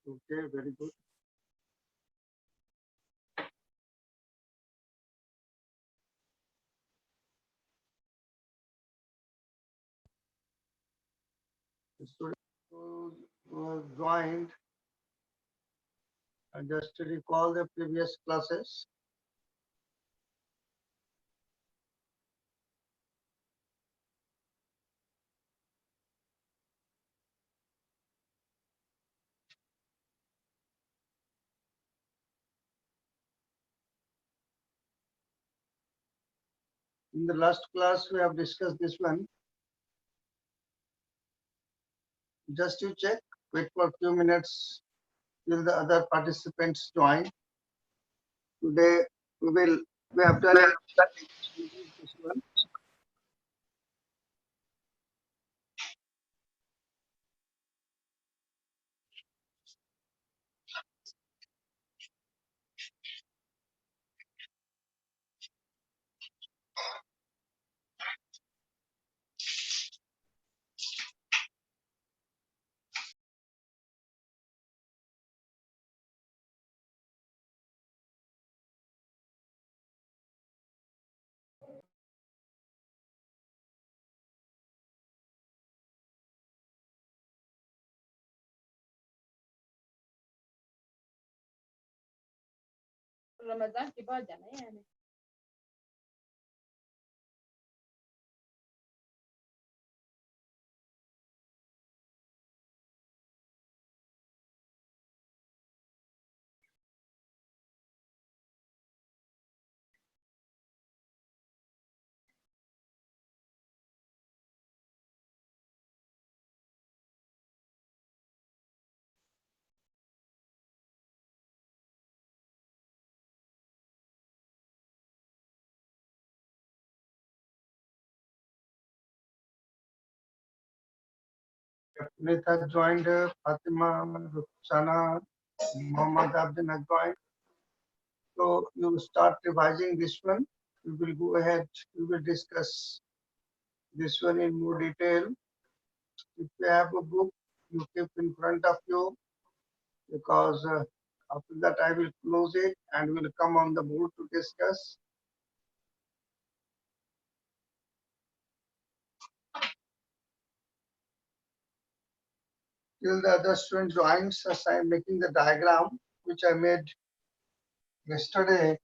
Okay, very good. The students who joined, just to recall the previous classes. In the last class, we have discussed this one. Just to check, wait for a few minutes till the other participants join. Today, we have done this one. Ramzan के बाद जाना है यानी Nita joined, Fatima, Rukhsana, Muhammad Abdin has joined. So you start revising this one. We will go ahead. We will discuss this one in more detail. If you have a book, you keep in front of you because after that I will close it and will come on the board to discuss. Till the other student joins us, I am making the diagram which I made yesterday.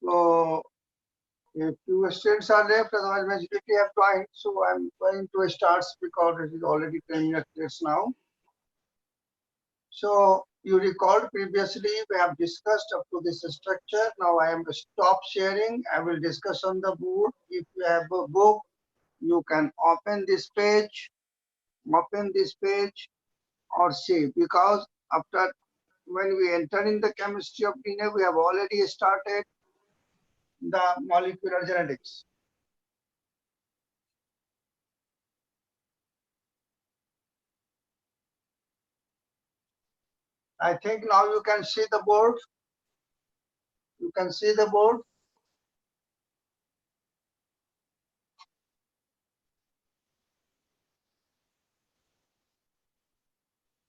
So A few students are left, otherwise majority have joined. So I'm going to start because it is already 10 minutes now. So you recall previously we have discussed up to this structure. Now I am stop sharing. I will discuss on the board. If you have a book, you can open this page or see, because after when we enter in the chemistry of DNA, we have already started the molecular genetics. I think now you can see the board. You can see the board.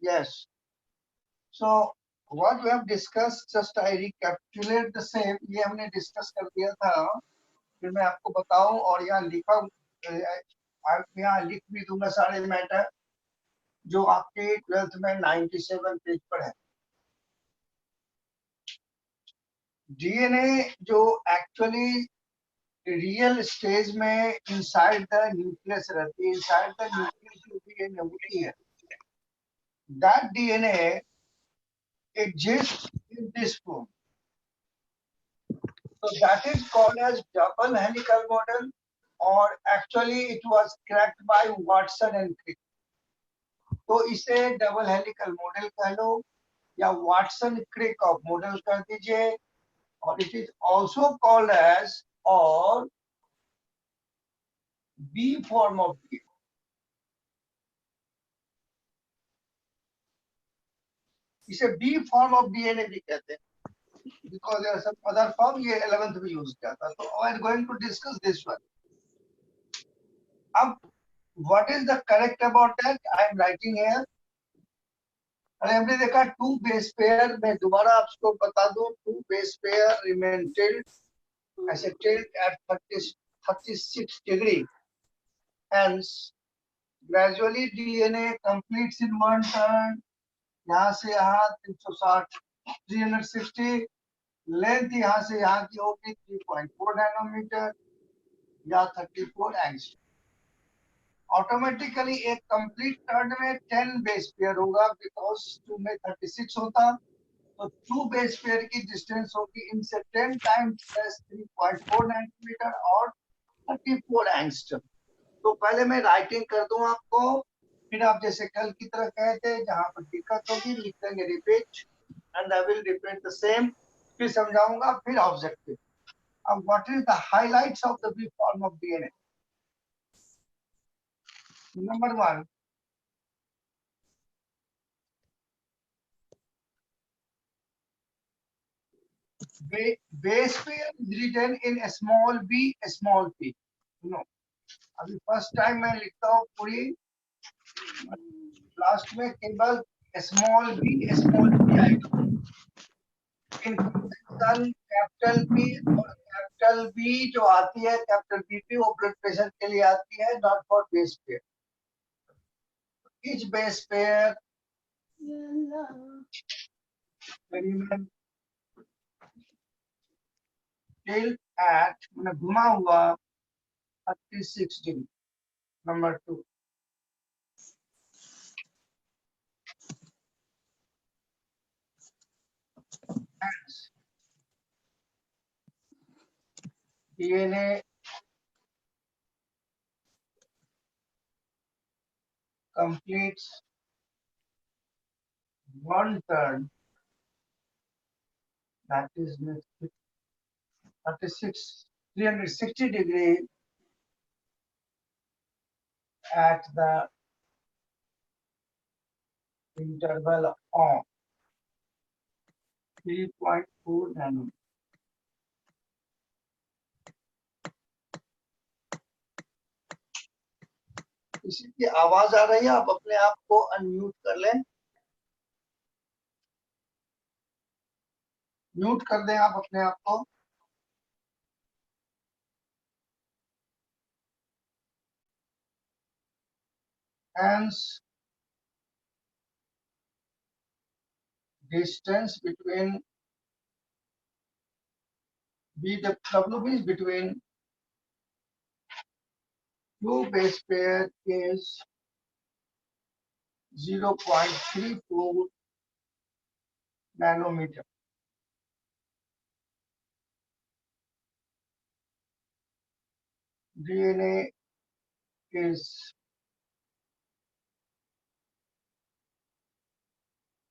Yes. So what we have discussed, just I recapitulate the same. ये हमने discuss कर दिया था. फिर मैं आपको बताऊं और यहाँ लिखा, यहाँ लिख भी दूंगा सारे मैटर जो आपके 12th में 97 पेज पर है. डीएनए जो एक्चुअली रियल स्टेज में इनसाइड द न्यूक्लियस रहती है, इनसाइड द न्यूक्लियस जो डीएनए होती है, that DNA exists in this form. So that is called as double helical model, or actually it was cracked by Watson and Crick. तो इसे double helical model कह लो या Watson Crick of model कर दीजिए, और it is also called as और B form of D. इसे B form of DNA भी कहते हैं, because there are some other form. ये 11th में यूज किया था. तो I am going to discuss this one. अब what is the correct about that I am writing here. अरे हमने देखा टू बेस पेयर. मैं दोबारा आपको बता दूं, two base pair remain tilt, ऐसे tilt at 36 degree. Hence, gradually DNA completes in one turn. यहाँ से यहाँ 360, 360. लेंथ यहाँ से यहाँ की होगी 3.4 नैनोमीटर या 34 एंगस्ट्रॉम. ऑटोमेटिकली एक कंप्लीट टर्न में 10 बेस पेयर होगा, बिकॉज 2 में 36 होता. तो 2 बेस पेयर की डिस्टेंस होगी इनसे 10 टाइम्स प्लस 3.4 नैनोमीटर और 34 एंगस्ट्रॉम. तो पहले मैं राइटिंग कर दूं आपको, फिर आप जैसे कल की तरह कहे थे जहां पर दिक्कत होगी लिख देंगे repeat, and I will repeat the same. फिर समझाऊंगा, फिर ऑब्जेक्टिव. अब what is the highlights of the B form of DNA. Number 1, base pair is written in a small b, a small p. No, अभी first time मैं लिखता हूँ पूरी, last में केवल स्मॉल बी स्मॉल पी आएगा. इन कैपिटल पी और कैपिटल बी जो आती है, कैपिटल बीपी, वो ब्लड प्रेशर के लिए आती है, not for base pair. Each base pair tilt at, मैंने घुमा हुआ 36 degree. Number 2, DNA completes one turn, that is 36, 360 degree at the interval of 3.4 nanometer. किसी की आवाज आ रही है, आप अपने आप को अनम्यूट कर लें. म्यूट कर दें आप अपने आप को. Hence, distance between BW is between Q base pair is 0.34 nanometer. DNA is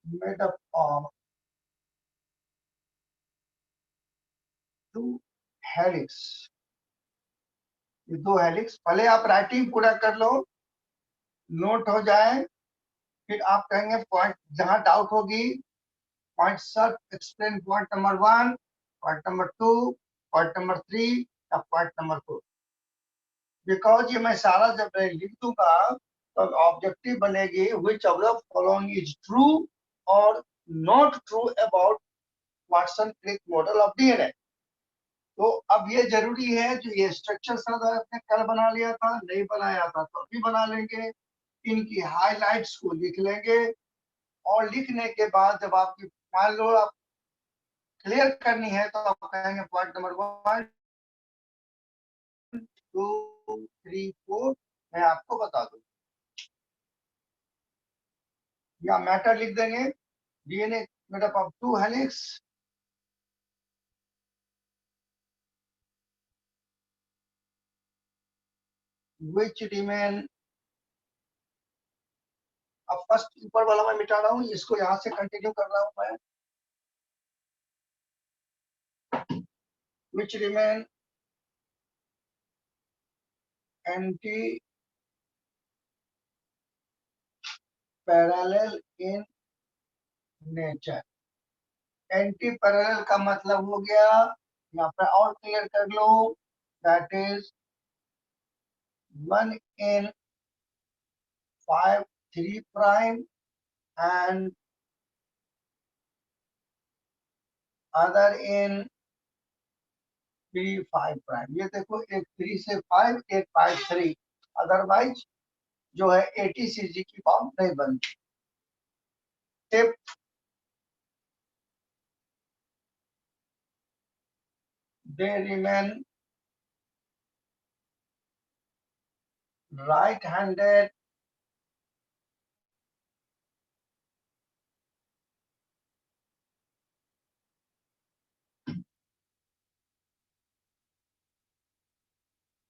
made up of 2 helix. ये 2 हेलिक्स. पहले आप राइटिंग पूरा कर लो, नोट हो जाए, फिर आप कहेंगे पॉइंट जहां डाउट होगी, point sir explain point number 1, point number 2, point number 3 या पॉइंट नंबर 4. बिकॉज ये मैं सारा जब मैं लिख दूंगा तो ऑब्जेक्टिव बनेगी which of the following is true or not true about Watson Crick model of DNA. तो अब ये जरूरी है, जो ये स्ट्रक्चर शायद आपने कल बना लिया था, नहीं बनाया था तो अभी बना लेंगे. इनकी हाइलाइट्स को लिख लेंगे और लिखने के बाद जब आपकी मान लो आप क्लियर करनी है तो आप कहेंगे पॉइंट नंबर 1, 2, 3, 4 मैं आपको बता दूं, या मैटर लिख देंगे. DNA made up of 2 helix which remain. अब फर्स्ट ऊपर वाला मैं मिटा रहा हूँ, इसको यहाँ से कंटिन्यू कर रहा हूँ मैं. which remain anti parallel in nature. Anti parallel का मतलब हो गया, यहाँ पे और क्लियर कर लो, that is 1 in 5 3 prime and other in 3 5 prime. ये देखो, एक 3 से 5, एक 5 3, अदरवाइज जो है ATCG की फॉर्म नहीं बनती. Tip, they remain right-handed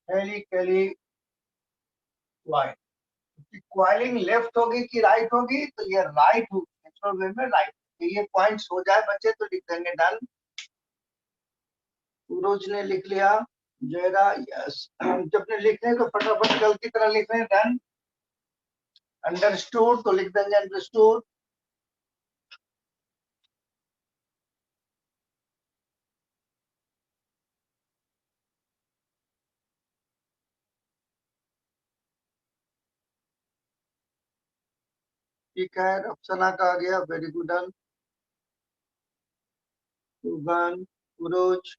helically coiled. Coiling left होगी कि राइट होगी, तो ये राइट होगी, नेचुरल वे में राइट. ये पॉइंट्स हो जाए बच्चे तो लिख देंगे डन. सूरज ने लिख लिया, जयरा यस. जब ने लिखने तो फटाफट कल की तरह लिख रहे, डन. अंडरस्टूड तो लिख देंगे अंडरस्टूड. ठीक है, रफसना का आ गया, very good. Done. Sugan, Suraj,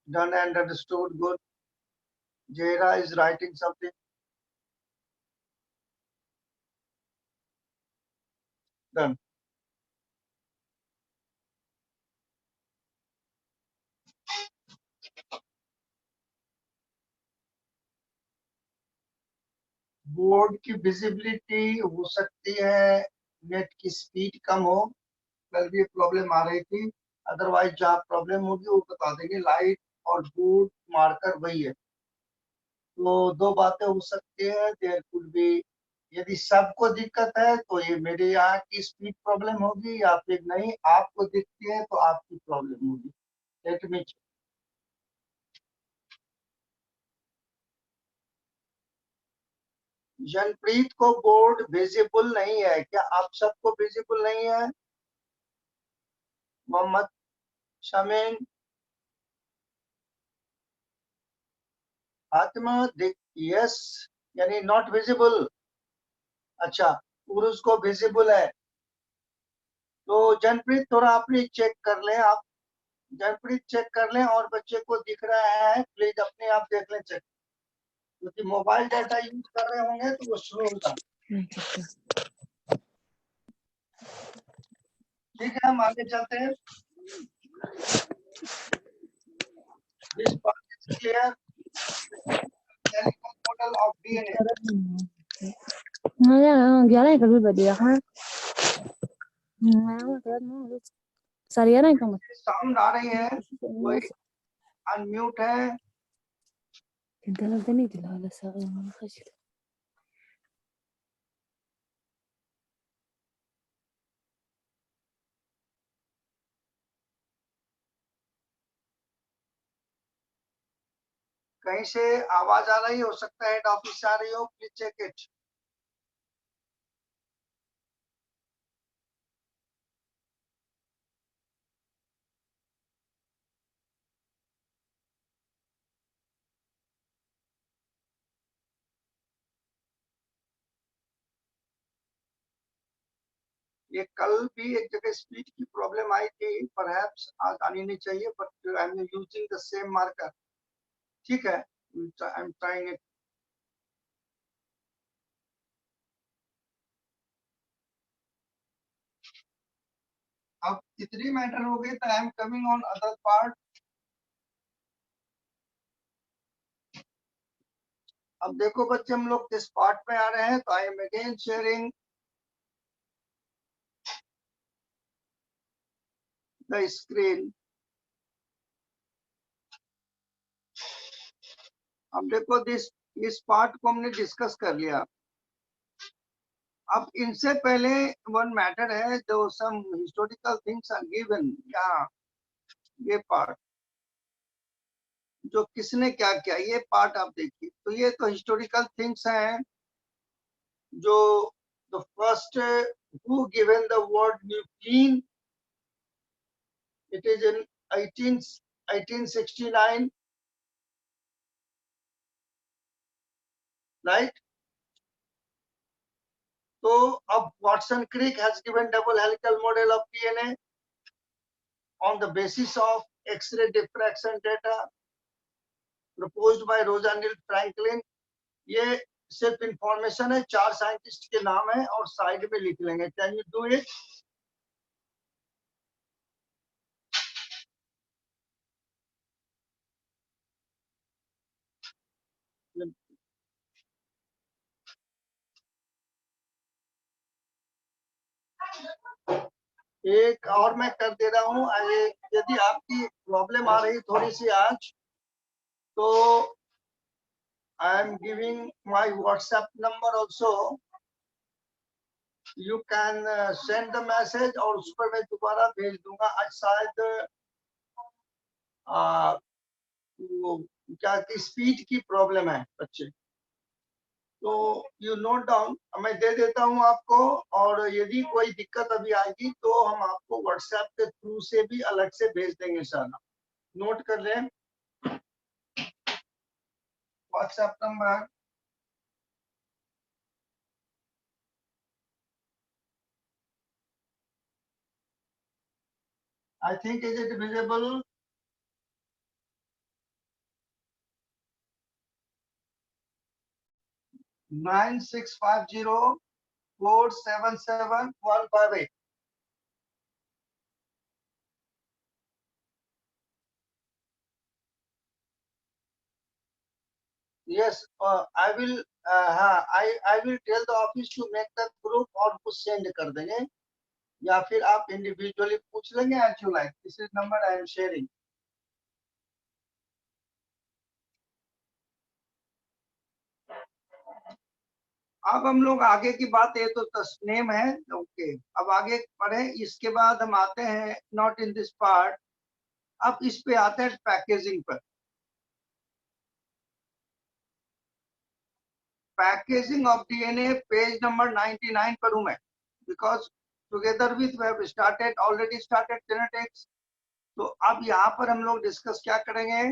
done and understood, good. Jayra is writing something, done. Board की विजिबिलिटी हो सकती है, नेट की स्पीड कम हो, कल भी प्रॉब्लम आ रही थी. अदरवाइज जहाँ प्रॉब्लम होगी वो बता देंगे. लाइट और बोर्ड मार्कर वही है. तो 2 बातें हो सकती है, देयर कुड बी. यदि सबको दिक्कत है तो ये मेरे यहाँ की स्पीड प्रॉब्लम होगी, या फिर नहीं आपको दिखती है तो आपकी प्रॉब्लम होगी. Let me. जनप्रीत को बोर्ड विजिबल नहीं है क्या? आप सबको विजिबल नहीं है? मोहम्मद शमीन, फातिमा, यस यानी नॉट विजिबल. अच्छा, पुरुष को विजिबल है. तो जनप्रीत थोड़ा अपनी चेक कर लें आप. जनप्रीत चेक कर लें, और बच्चे को दिख रहा है प्लीज अपने आप देख लें चेक, क्योंकि मोबाइल डाटा यूज कर रहे होंगे तो वो स्लो होता. ठीक है, हम आगे चलते हैं. This part is clear. model of DNA. Jalan yang kedua dia kan. Sariana yang kamu. Sound आ रही है? कोई अनम्यूट है? Dalam tadi jelas ada soal khas. कहीं से आवाज आ रही हो सकता है हेड ऑफिस से आ रही हो, प्लीज चेक इट। ये कल भी एक जगह स्पीड की प्रॉब्लम आई थी, परहैप्स आज आनी नहीं चाहिए, but I am using the same marker. ठीक है, आई एम ट्राइंग इट। अब इतनी मैटर हो गई तो I am coming on other part. अब देखो बच्चे, हम लोग किस पार्ट में आ रहे हैं, तो I M again sharing the screen. अब देखो इस पार्ट को हमने डिस्कस कर लिया। अब इनसे पहले वन मैटर है, जो some historical things are given. यहाँ ये पार्ट जो किसने क्या किया, ये पार्ट आप देखिए। तो ये तो हिस्टोरिकल थिंग्स हैं, जो the first who given the word nuclein, it is in 1869, right. तो अब Watson Crick has given double helical model of DNA on the basis of X-ray diffraction data proposed by Rosalind Franklin। ये सिर्फ information है, 4 scientist के नाम है और side में लिख लेंगे। Can you do it? एक और मैं कर दे रहा हूँ। यदि आपकी प्रॉब्लम आ रही थोड़ी सी आज, तो I am giving my WhatsApp number also, you can send the message और उस पर मैं दोबारा भेज दूंगा। आज शायद वो क्या की स्पीड की प्रॉब्लम है बच्चे, तो यू नोट डाउन, मैं दे देता हूं आपको। और यदि कोई दिक्कत अभी आएगी तो हम आपको व्हाट्सएप के थ्रू से भी अलग से भेज देंगे इंशाल्लाह। नोट कर लें WhatsApp number. I think is it visible? 9650477158। yes, I will I will tell the office to make the group और कुछ सेंड कर देंगे, या फिर आप इंडिविजुअली पूछ लेंगे as you like. This is number I am sharing. अब हम लोग आगे की बात, ये तो तस्नेम है, ओके। अब आगे पढ़े, इसके बाद हम आते हैं नॉट इन दिस पार्ट। अब इस पे आते हैं पैकेजिंग पर। Packaging of DNA page number 99 पर हूं मैं, because together with we have started already started genetics. तो अब यहाँ पर हम लोग डिस्कस क्या करेंगे,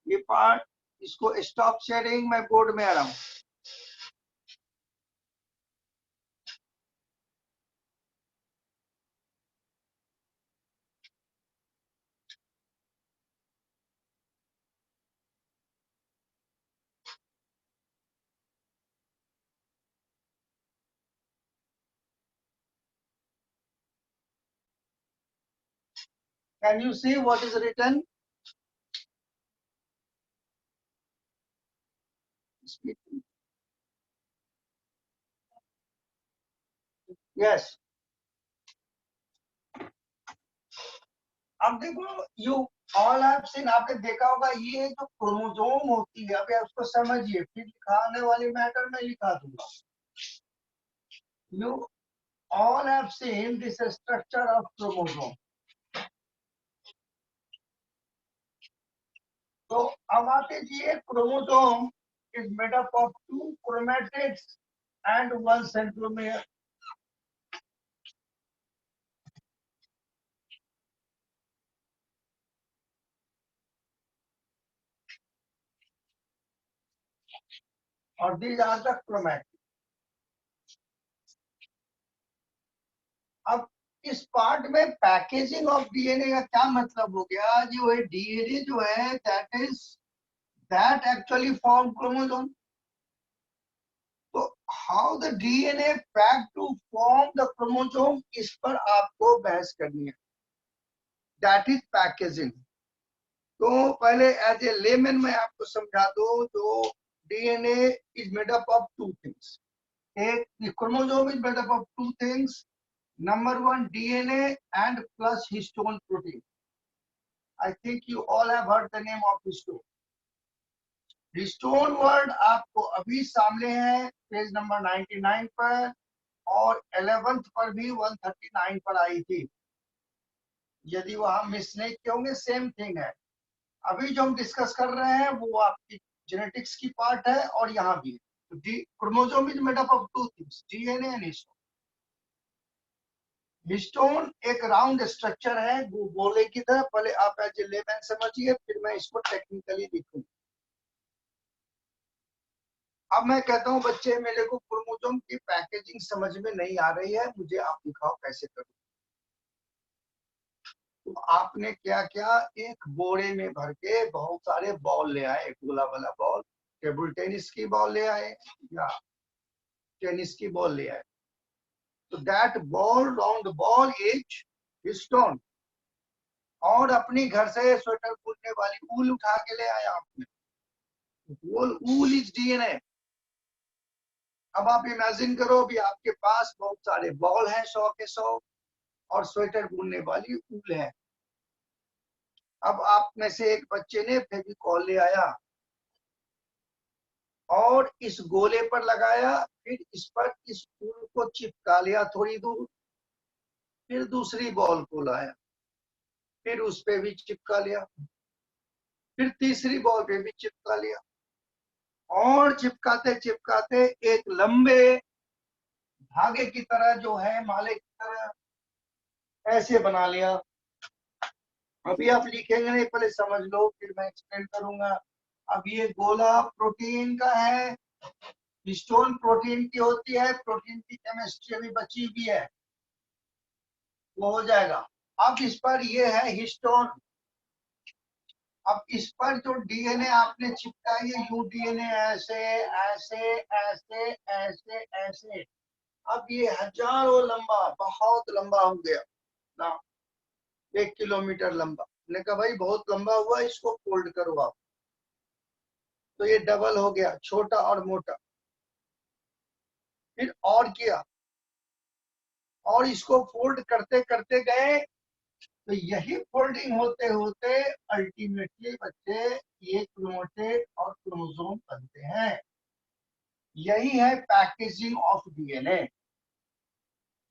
ये पार्ट, इसको स्टॉप शेयरिंग, मैं बोर्ड में आ रहा हूँ। Can you see what is written? speaking. Yes. अब देखो, you all have seen, आपने देखा होगा ये जो क्रोमोसोम होती है, अभी उसको समझिए, फिर लिखाने वाली मैटर में लिखा दूंगा. You all have seen this structure of chromosome. तो अब आते जी, chromosome is made up of 2 chromatids and 1 centromere. और these are the chromatids. अब इस पार्ट में पैकेजिंग ऑफ डीएनए का क्या मतलब हो गया? जो है डीएनए जो है that actually form chromosome. तो how the DNA pack to form the chromosome, इस पर आपको बहस करनी है. That is packaging. तो पहले एज ए लेमन मैं आपको समझा दो, जो DNA is made up of 2 things. एक chromosome is made up of 2 things. Number 1, DNA and plus histone protein. I think you all have heard the name of histone. Histone word आपको अभी सामने है पेज नंबर 99 पर, और 11th पर भी 139 पर आई थी. यदि वहां मिस नहीं किए होंगे, सेम थिंग है. अभी जो हम डिस्कस कर रहे हैं वो आपकी जेनेटिक्स की पार्ट है, और यहाँ भी chromosome is made up of 2 things, DNA and histone. Histone एक राउंड स्ट्रक्चर है, वो गोले की तरह. पहले आप एज ए लेमैन समझिए, फिर मैं इसको टेक्निकली लिखूं. अब मैं कहता हूं बच्चे, मेरे को क्रोमोसोम की पैकेजिंग समझ में नहीं आ रही है, मुझे आप दिखाओ कैसे करूं. तो आपने क्या किया, एक बोरे में भर के बहुत सारे बॉल ले आए, गोला वाला बॉल, टेबल टेनिस की बॉल ले आए या टेनिस की बॉल ले आए. तो that ball, round ball is histone. और अपनी घर से स्वेटर बुनने वाली ऊल उठा के ले आया आपने, ऊल इज डीएनए. अब आप इमेजिन करो, भी आपके पास बहुत सारे बॉल हैं, 100 के 100, और स्वेटर बुनने वाली ऊल है. अब आप में से एक बच्चे ने फेविकॉल ले आया और इस गोले पर लगाया, फिर इस पर इस ऊल को चिपका लिया थोड़ी दूर. फिर दूसरी बॉल को लाया, फिर उस पे भी चिपका लिया, फिर तीसरी बॉल पे भी चिपका लिया, और चिपकाते चिपकाते एक लंबे धागे की तरह, जो है माले की तरह, ऐसे बना लिया. अभी आप लिखेंगे नहीं, पहले समझ लो, फिर मैं एक्सप्लेन करूंगा. अब ये गोला प्रोटीन का है, हिस्टोन प्रोटीन की होती है. प्रोटीन की केमिस्ट्री अभी बची हुई है, वो हो जाएगा. अब इस पर ये है हिस्टोन. अब इस पर जो डीएनए आपने चिपका, ये यू डीएनए ऐसे ऐसे ऐसे ऐसे ऐसे. अब ये हजारों लंबा, बहुत लंबा हो गया ना, 1 किलोमीटर लंबा. मैंने कहा भाई बहुत लंबा हुआ, इसको फोल्ड करो आप. तो ये डबल हो गया, छोटा और मोटा. फिर और किया, और इसको फोल्ड करते करते गए. तो यही फोल्डिंग होते होते अल्टीमेटली बच्चे ये क्रोमेटिड और क्रोमोसोम बनते हैं. यही है packaging of DNA.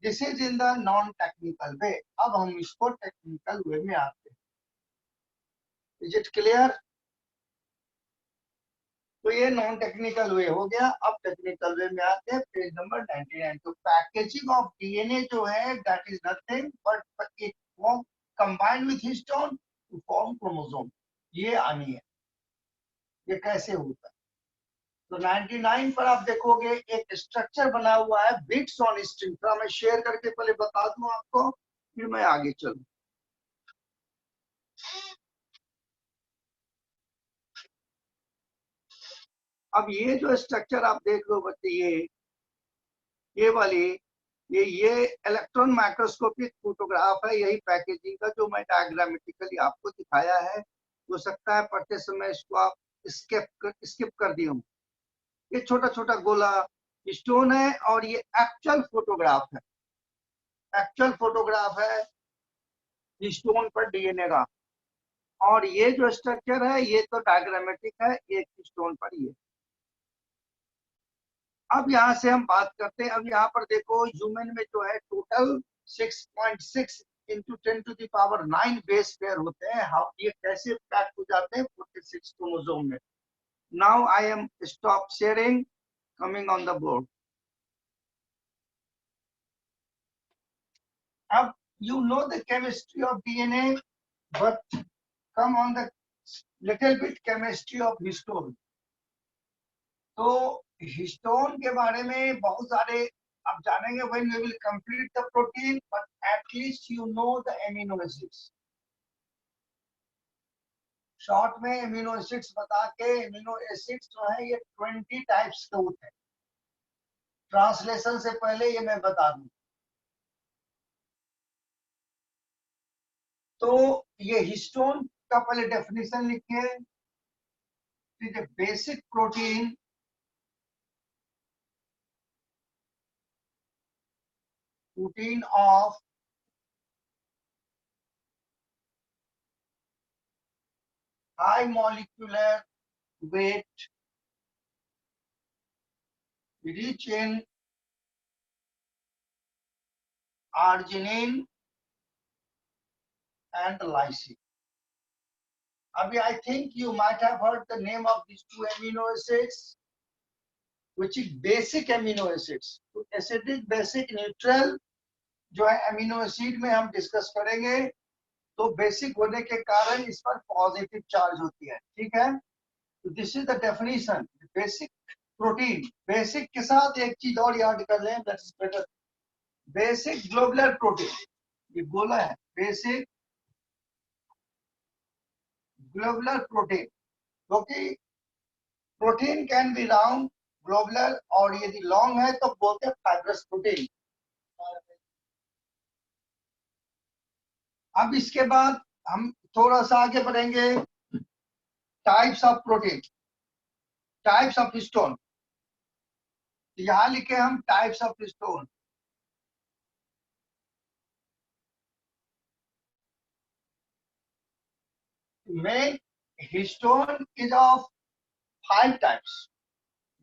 This is in the non technical way. अब हम इसको टेक्निकल वे में आते हैं. Is it clear? तो ये नॉन टेक्निकल वे हो गया. अब टेक्निकल वे में आते हैं, पेज नंबर 99. तो पैकेजिंग ऑफ डीएनए जो है, that is nothing but it form combined with histone to form chromosome. ये आनी है, ये कैसे होता है. तो 99 पर आप देखोगे एक स्ट्रक्चर बना हुआ है, बिट्स ऑन स्ट्रिंग. थोड़ा मैं शेयर करके पहले बता दूं आपको, फिर मैं आगे चलूं. अब ये जो स्ट्रक्चर आप देख लो बच्चे, ये वाली, ये इलेक्ट्रॉन माइक्रोस्कोपिक फोटोग्राफ है. यही पैकेजिंग का जो मैं डायग्रामेटिकली आपको दिखाया है. हो सकता है पढ़ते समय इसको आप स्किप कर दिए हों. ये छोटा छोटा गोला स्टोन है और ये एक्चुअल फोटोग्राफ है, एक्चुअल फोटोग्राफ है स्टोन पर डीएनए का। और ये जो स्ट्रक्चर है ये तो डायग्रामेटिक है, एक स्टोन पर ये। अब यहाँ से हम बात करते हैं। अब यहाँ पर देखो ह्यूमन में जो है टोटल 6.6 इंटू 10⁻⁹ बेस पेयर होते हैं। हाउ ये कैसे पैक हो जाते हैं 46 क्रोमोसोम में। Now I am stop sharing, coming on the board. अब you know the chemistry of DNA, but come on the little bit chemistry of histone. तो हिस्टोन के बारे में बहुत सारे आप जानेंगे when we will complete the protein, but at least you know the amino acids. Short में amino acids बता के, एमिनो एसिड्स जो है ये 20 टाइप्स के होते हैं। ट्रांसलेशन से पहले ये मैं बता दूं तो ये हिस्टोन का पहले डेफिनेशन लिखिए। ठीक है, basic protein of high molecular weight rich in arginine and lysine. Abhi, I think you might have heard the name of these two amino acids, which is basic amino acids. तो acidic, basic, neutral जो है amino acid में हम discuss करेंगे। तो basic होने के कारण इस पर पॉजिटिव चार्ज होती है। ठीक है, तो this is the definition basic protein. Basic के साथ एक चीज और याद कर लें, that is better. Basic globular protein, ये गोला है, बेसिक ग्लोबुलर प्रोटीन। क्योंकि protein can be round, globular, और यदि लॉन्ग है तो बोलते हैं फाइब्रस प्रोटीन। अब इसके बाद हम थोड़ा सा आगे बढ़ेंगे। Types of protein, types of histone. यहां लिखे हम types of histone. Main histone is of 5 types.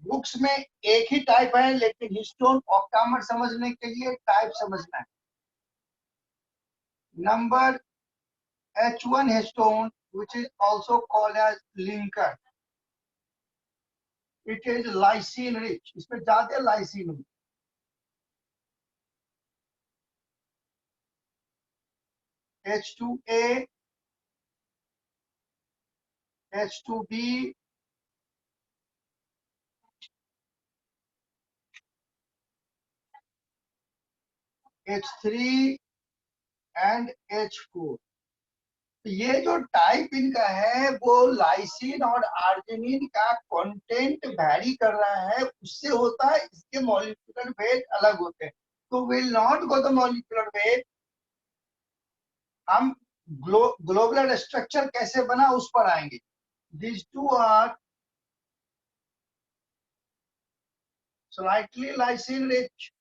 Books में एक ही टाइप है, लेकिन हिस्टोन ऑक्टामर समझने के लिए टाइप समझना है। Number H1 histone, which is also called as linker. It is lysine rich. इसमें ज्यादा लाइसिन है। H2A, H2B, H3 and H4। ये जो टाइप इनका है वो लाइसिन और आर्जिनिन का कंटेंट वैरी कर रहा है, उससे होता है। इसके मॉलिक्यूलर वेट अलग होते हैं। तो will not go the molecular weight, हम ग्लोबुलर स्ट्रक्चर कैसे बना उस पर आएंगे। These two are slightly lysine rich.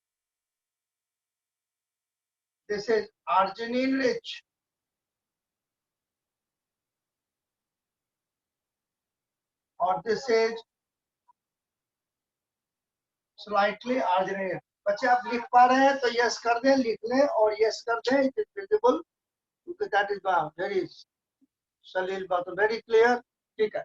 This is arginine rich. और this is slightly arginine। बच्चे आप लिख पा रहे हैं तो यस कर दें, लिख लें और यस कर दें। It is visible because that is very सलील बात, very clear। ठीक है,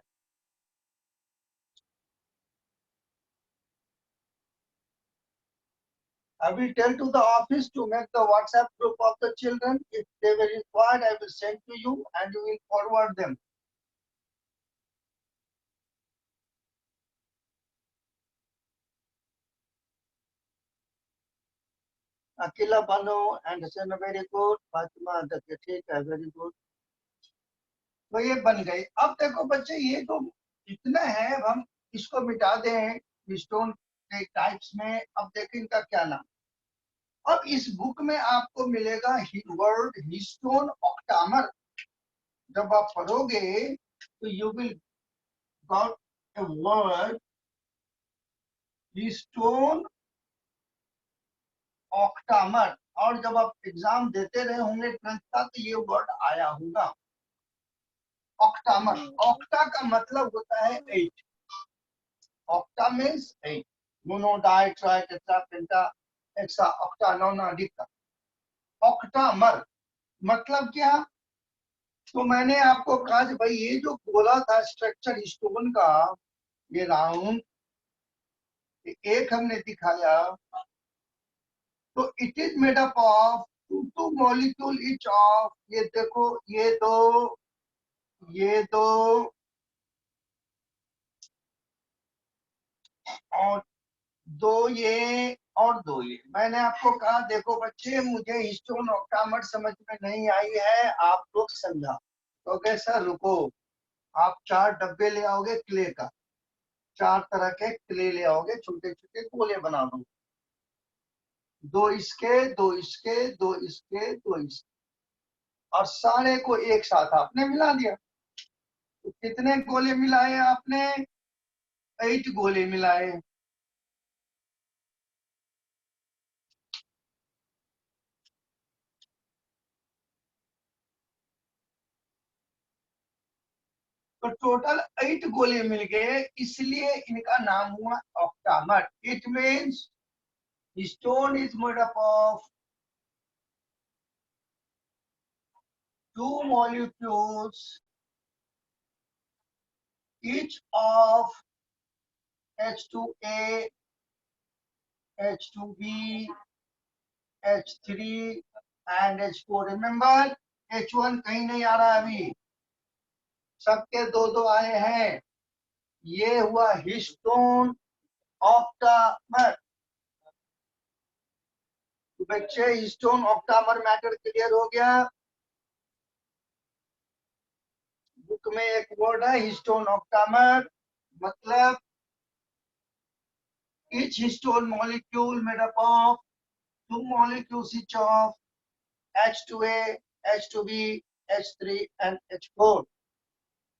I will tell to the office to make the WhatsApp group of the children. If they were required, I will send to you and you will forward them. Akila Bano and Hassan, very good. Fatima, ठीक है, very good. तो ये बन गई। अब देखो बच्चे, ये जो इतना है हम इसको मिटा दें हिस्टोन के टाइप्स में। अब देखें इनका क्या नाम। अब इस बुक में आपको मिलेगा वर्ड हिस्टोन ऑक्टामर। जब आप पढ़ोगे तो you will got a word histone octamer. और जब आप एग्जाम देते रहे होंगे 10th का तो ये वर्ड आया होगा ऑक्टामर। ऑक्टा का मतलब होता है 8। Octa means 8। Mono di tri tetra penta hexa octa nona deca. Octamer मतलब क्या? तो मैंने आपको कहा कि भाई ये जो गोला था स्ट्रक्चर स्टोन का, ये राउंड एक हमने दिखाया, तो it is made up of two molecule each of, ये देखो ये दो, ये दो और दो ये और दो ये। मैंने आपको कहा देखो बच्चे मुझे हिस्टोन ऑक्टामर समझ में नहीं आई है, आप लोग समझा। तो कैसा रुको, आप 4 डब्बे ले आओगे क्ले का, 4 तरह के क्ले ले आओगे, छोटे छोटे गोले बना दो, 2 इसके 2 इसके 2 इसके 2 इसके, और सारे को एक साथ आपने मिला दिया। तो कितने गोले मिलाए आपने? 8 गोले मिलाए। तो टोटल 8 गोले मिल गए, इसलिए इनका नाम हुआ octamer. It means stone is made up of 2 molecules each of H2A, H2B, H3 and H4। Remember H1 कहीं नहीं आ रहा अभी, सबके 2 आए हैं। ये हुआ हिस्टोन ऑक्टामर। तो बच्चे हिस्टोन ऑक्टामर मैटर क्लियर हो गया। बुक में एक वर्ड है हिस्टोन ऑक्टामर, मतलब each histone molecule made up of 2 molecules each of H2A, H2B, H3 and H4।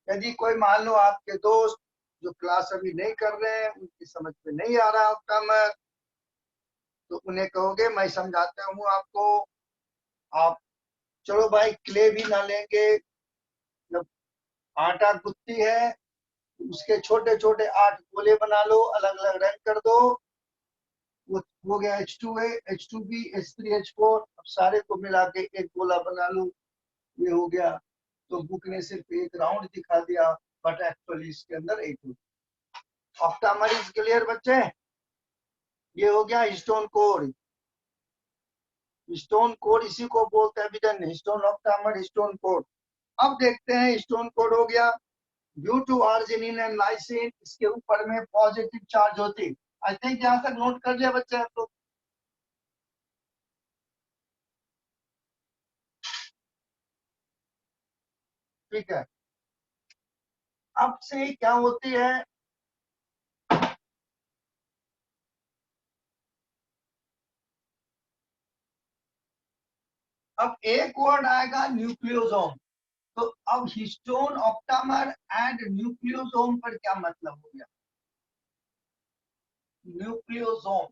यदि कोई मान लो आपके दोस्त जो क्लास अभी नहीं कर रहे हैं, उनकी समझ में नहीं आ रहा ऑक्टामर, तो उन्हें कहोगे मैं समझाता हूँ आपको। आप चलो भाई क्ले भी ना लेंगे, जब आटा गुत्ती है उसके छोटे छोटे 8 गोले बना लो, अलग अलग रंग कर दो, वो हो गया H2A, H2B, H3, H4। अब सारे को मिला के एक गोला बना लो, ये हो गया। तो बुक ने सिर्फ एक राउंड दिखा दिया, बट एक्चुअली इसके अंदर 8 ऑक्टामर इज क्लियर बच्चे। ये हो गया हिस्टोन कोड। हिस्टोन कोड इसी को बोलते हैं vision, histone octamer histone code. अब देखते हैं हिस्टोन कोड हो गया। Due to arginine and lysine, इसके ऊपर में पॉजिटिव चार्ज होती। आई थिंक यहाँ तक नोट कर लिया बच्चे आप लोग। ठीक है, अब से क्या होती है, अब एक वर्ड आएगा न्यूक्लियोसोम। तो अब हिस्टोन ऑक्टामर एंड न्यूक्लियोसोम पर क्या मतलब हो गया? न्यूक्लियोसोम,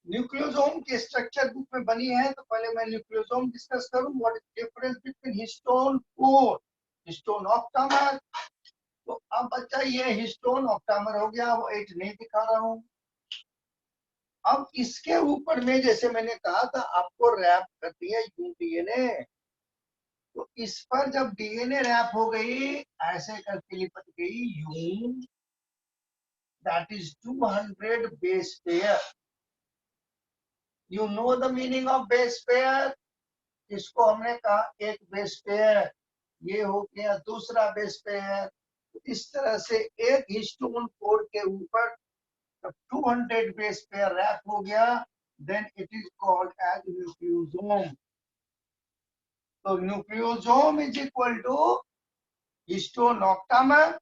न्यूक्लियोसोम की स्ट्रक्चर बुक में बनी है, तो पहले मैं न्यूक्लियोसोम डिस्कस करूं। What is difference between histone core, histone octamer. तो अब बच्चा ये हिस्टोन ऑक्टामर हो गया, वो 8 नहीं दिखा रहा हूं। अब इसके ऊपर में जैसे मैंने कहा था आपको रैप करती है यू डीएनए। तो इस पर जब डीएनए रैप हो गई, ऐसे करके लिपट गई you, that is 200 base pair. You know the meaning of base pair. इसको हमने कहा एक बेस पेयर, ये हो गया दूसरा बेस पेयर। इस तरह से एक हिस्टोन कोड के ऊपर 200 बेस पेयर रैप हो गया, then it is called as nucleosome. तो nucleosome is equal to histone octamer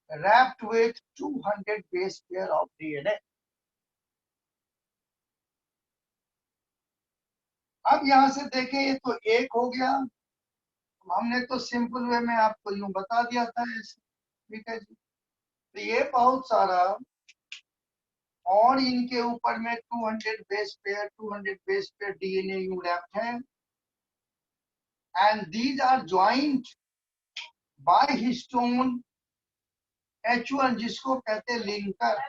wrapped with 200 base pair of DNA। अब यहां से देखें, ये तो एक हो गया, हमने तो सिंपल वे में आपको यूं बता दिया था ऐसे, ठीक है जी। तो ये बहुत सारा, और इनके ऊपर में 200 base pair DNA you wrapped है, and these are joint by histone H1, जिसको कहते हैं लिंकर।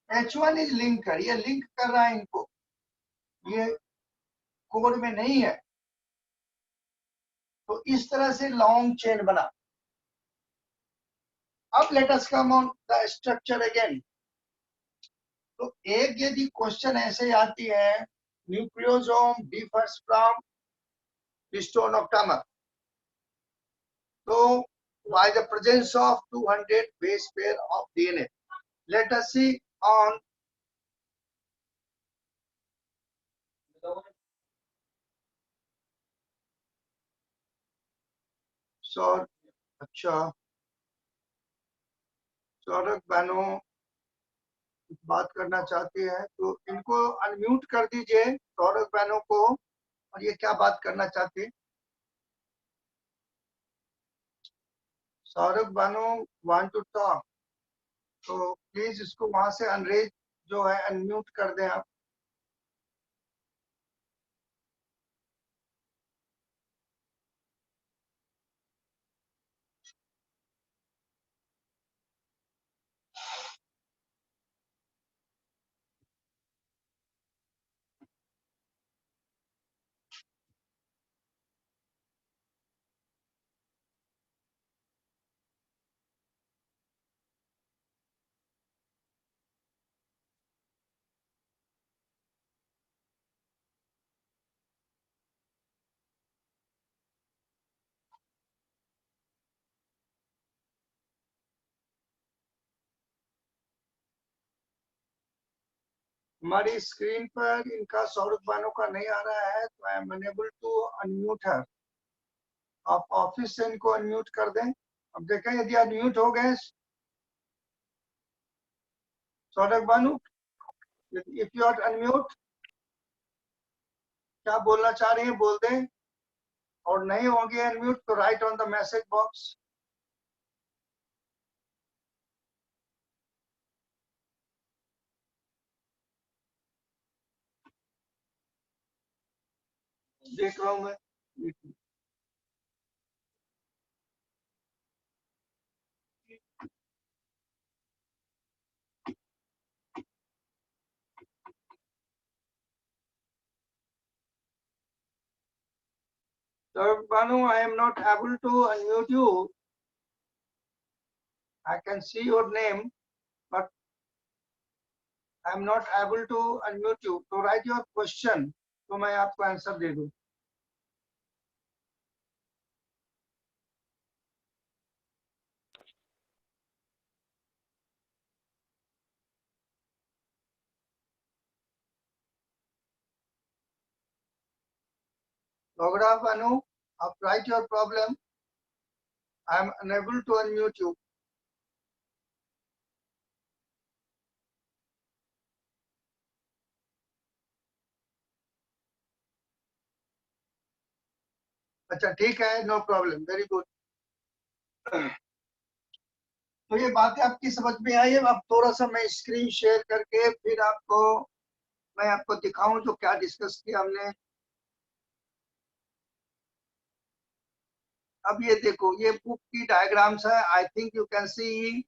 H1 इज लिंकर, ये लिंक कर रहा है इनको, ये कोड में नहीं है। तो इस तरह से लॉन्ग चेन बना। अब let us come on the structure again. तो एक यदि क्वेश्चन ऐसे आती है, nucleosome differs from histone octamer, तो by the presence of 200 base pair of DNA. Let us see on Saurabh, अच्छा सौरभ बानो बात करना चाहते हैं तो इनको अनम्यूट कर दीजिए, सौरभ बानो को। और ये क्या बात करना चाहते हैं? Saurabh Bano want to talk, तो प्लीज इसको वहां से अनरेज जो है अनम्यूट कर दें आप। हमारी स्क्रीन पर इनका सौरभ बानो का नहीं आ रहा है, तो I am unable to unmute her. आप ऑफिस से इनको अनम्यूट कर दें। अब देखें यदि अनम्यूट हो गए Saurabh Bano, if you are unmute, क्या बोलना चाह रही हैं बोल दें, और नहीं होंगे अनम्यूट तो write on the message box. देख रहा हूं मैं। Saurabh Bano, I am not able to unmute you. I can see your name but I am not able to unmute you. तो राइट योर क्वेश्चन, तो मैं आपको आंसर दे दूं। Logra Banu, आप write your problem. I am unable to unmute you. अच्छा ठीक है, no problem, very good. तो ये बातें आपकी समझ में आई है। अब थोड़ा सा मैं स्क्रीन शेयर करके फिर आपको मैं आपको दिखाऊं जो क्या डिस्कस किया हमने। अब ये देखो, ये बुक की डायग्राम्स है। I think you can see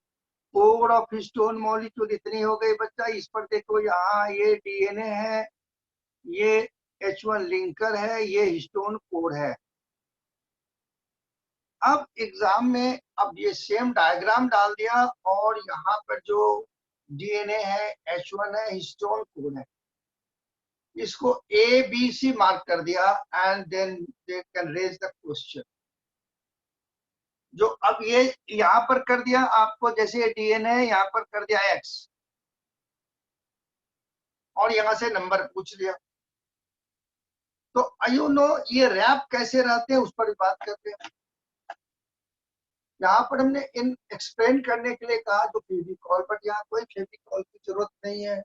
code of histone molecule इतनी हो गई बच्चा। इस पर देखो, यहाँ ये डीएनए है, ये H1 लिंकर है, ये हिस्टोन कोड है। अब एग्जाम में अब ये सेम डायग्राम डाल दिया, और यहाँ पर जो डीएनए है H1 है, हिस्टोन कोड है, इसको ABC मार्क कर दिया, and then they can raise the question. जो अब ये यहाँ पर कर दिया आपको, जैसे ये डीएनए यहाँ पर कर दिया X, और यहाँ से नंबर पूछ लिया। तो यू नो ये रैप कैसे रहते हैं उस पर बात करते हैं। यहाँ पर हमने इन एक्सप्लेन करने के लिए कहा जो फेविकॉल, बट यहाँ कोई फेविकॉल की जरूरत नहीं है।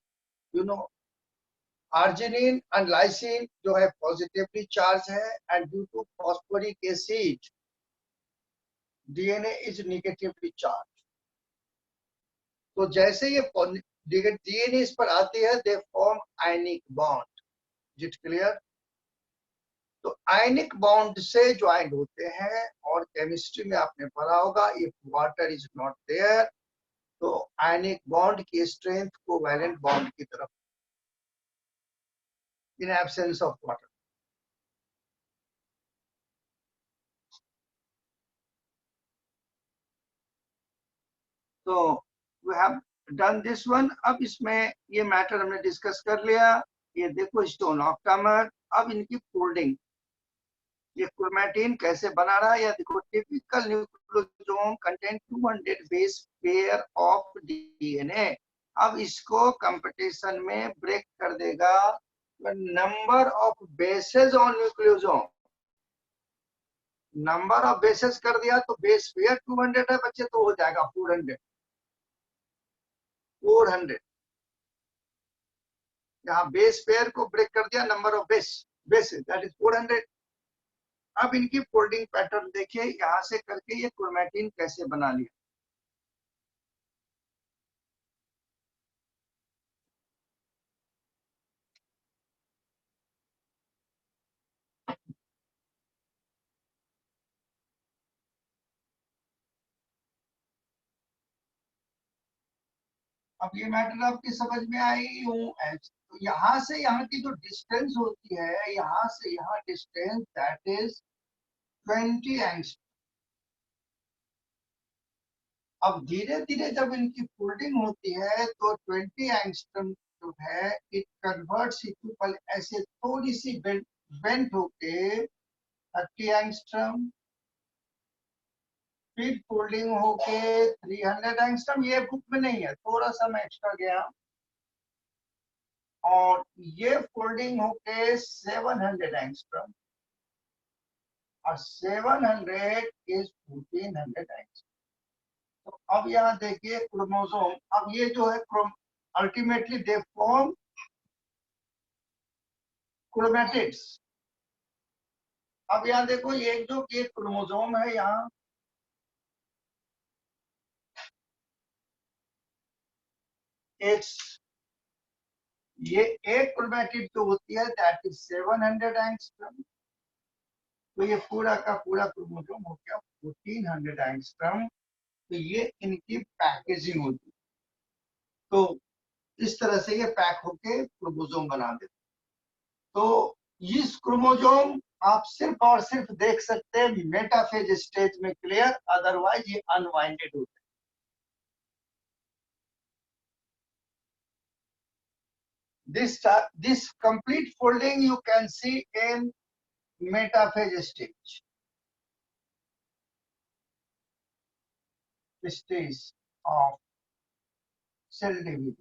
You know arginine and lysine जो है पॉजिटिवली चार्ज है, and due to phosphoric acid DNA is negatively charge. तो जैसे ये डीएनए इस पर आती है, they form ionic bond. Is it clear? तो आयनिक बॉन्ड से ज्वाइंट होते हैं, और केमिस्ट्री में आपने पढ़ा होगा, if water is not there तो आयनिक बॉन्ड की स्ट्रेंथ कोवैलेंट बॉन्ड की तरफ, इन एब्सेंस ऑफ वाटर। तो we have done this one. अब इसमें ये मैटर हमने डिस्कस कर लिया। ये देखो स्टोन ऑक्टामर। अब इनकी फोल्डिंग, ये क्रोमैटिन कैसे बना रहा है, या देखो typical nucleosome contain 200 base pair of DNA. अब इसको कंपटीशन में ब्रेक कर देगा number of bases on nucleosome. Number of bases कर दिया तो बेस पेयर 200 है बच्चे, तो हो जाएगा 400। 400 यहाँ बेस पेयर को ब्रेक कर दिया, number of bases that is 400। अब इनकी फोल्डिंग पैटर्न देखिए, यहां से करके ये क्रोमैटिन कैसे बना लिया। अब ये मैटर आपकी समझ में आई हूँ। तो यहाँ से यहाँ की जो डिस्टेंस होती है, यहाँ से यहाँ डिस्टेंस दैट इज 20 एंगस्ट्रॉम। अब धीरे धीरे जब इनकी फोल्डिंग होती है तो 20 एंगस्ट्रॉम जो है इट कन्वर्ट्स इनटू, पहले ऐसे थोड़ी सी बेंट होके 30 एंगस्ट्रॉम, फिर फोल्डिंग होके 300 एंगस्ट्रॉम। ये बुक में नहीं है, थोड़ा सा मैं एक्स्ट्रा गया। और ये फोल्डिंग होके 700 एंगस्ट्रॉम, और 700 इज 1400 एंगस्ट्रॉम। तो अब यहाँ देखिए क्रोमोसोम, अब ये जो है अल्टीमेटली दे फॉर्म क्रोमैटिड्स। अब यहाँ देखो ये जो ये क्रोमोसोम है, यहाँ ये एक क्रोमैटिड जो होती है दैट इज 700 एंगस्ट्रॉम। तो ये पूरा का पूरा क्रोमोसोम हो गया 1400 एंगस्ट्रॉम। तो ये इनकी पैकेजिंग होती है। तो इस तरह से ये पैक होके क्रोमोसोम बना देते। तो इस क्रोमोसोम आप सिर्फ और सिर्फ देख सकते हैं मेटाफेज स्टेज में क्लियर, अदरवाइज ये अनवाइंडेड होते हैं। This complete folding you can see in metaphase stage of cell division.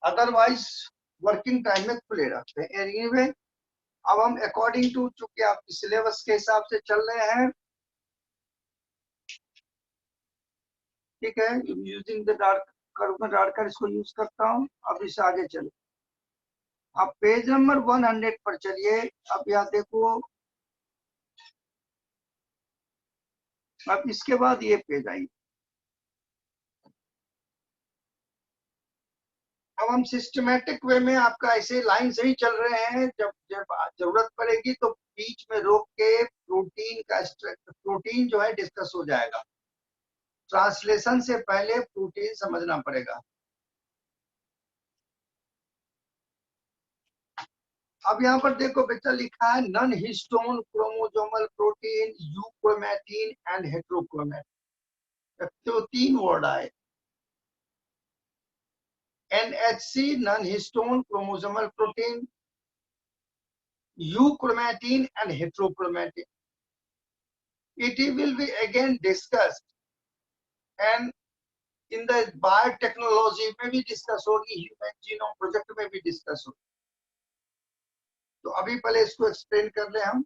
Otherwise working time में खुले रहते हैं। एनीवे अब हम अकॉर्डिंग टू, चूंकि आप सिलेबस के हिसाब से चल रहे हैं, ठीक है, यूजिंग द डार्कर इसको यूज करता हूं। अब इससे आगे चले, अब पेज नंबर 100 पर चलिए। अब यहाँ देखो, अब इसके बाद ये पेज आई। अब हम सिस्टमेटिक वे में आपका ऐसे लाइन से ही चल रहे हैं। जब जब जरूरत पड़ेगी तो बीच में रोक के प्रोटीन जो है डिस्कस हो जाएगा। ट्रांसलेशन से पहले प्रोटीन समझना पड़ेगा। अब यहाँ पर देखो बेटा, लिखा है non histone chromosomal protein, euchromatin and heterochromatin. तो 3 वर्ड आए, NHC non histone chromosomal protein, euchromatin and heterochromatin. It will be again discussed and in the biotechnology में भी डिस्कस होगी, ह्यूमन जीनोम प्रोजेक्ट में भी डिस्कस होगी। तो अभी पहले इसको एक्सप्लेन कर ले हम।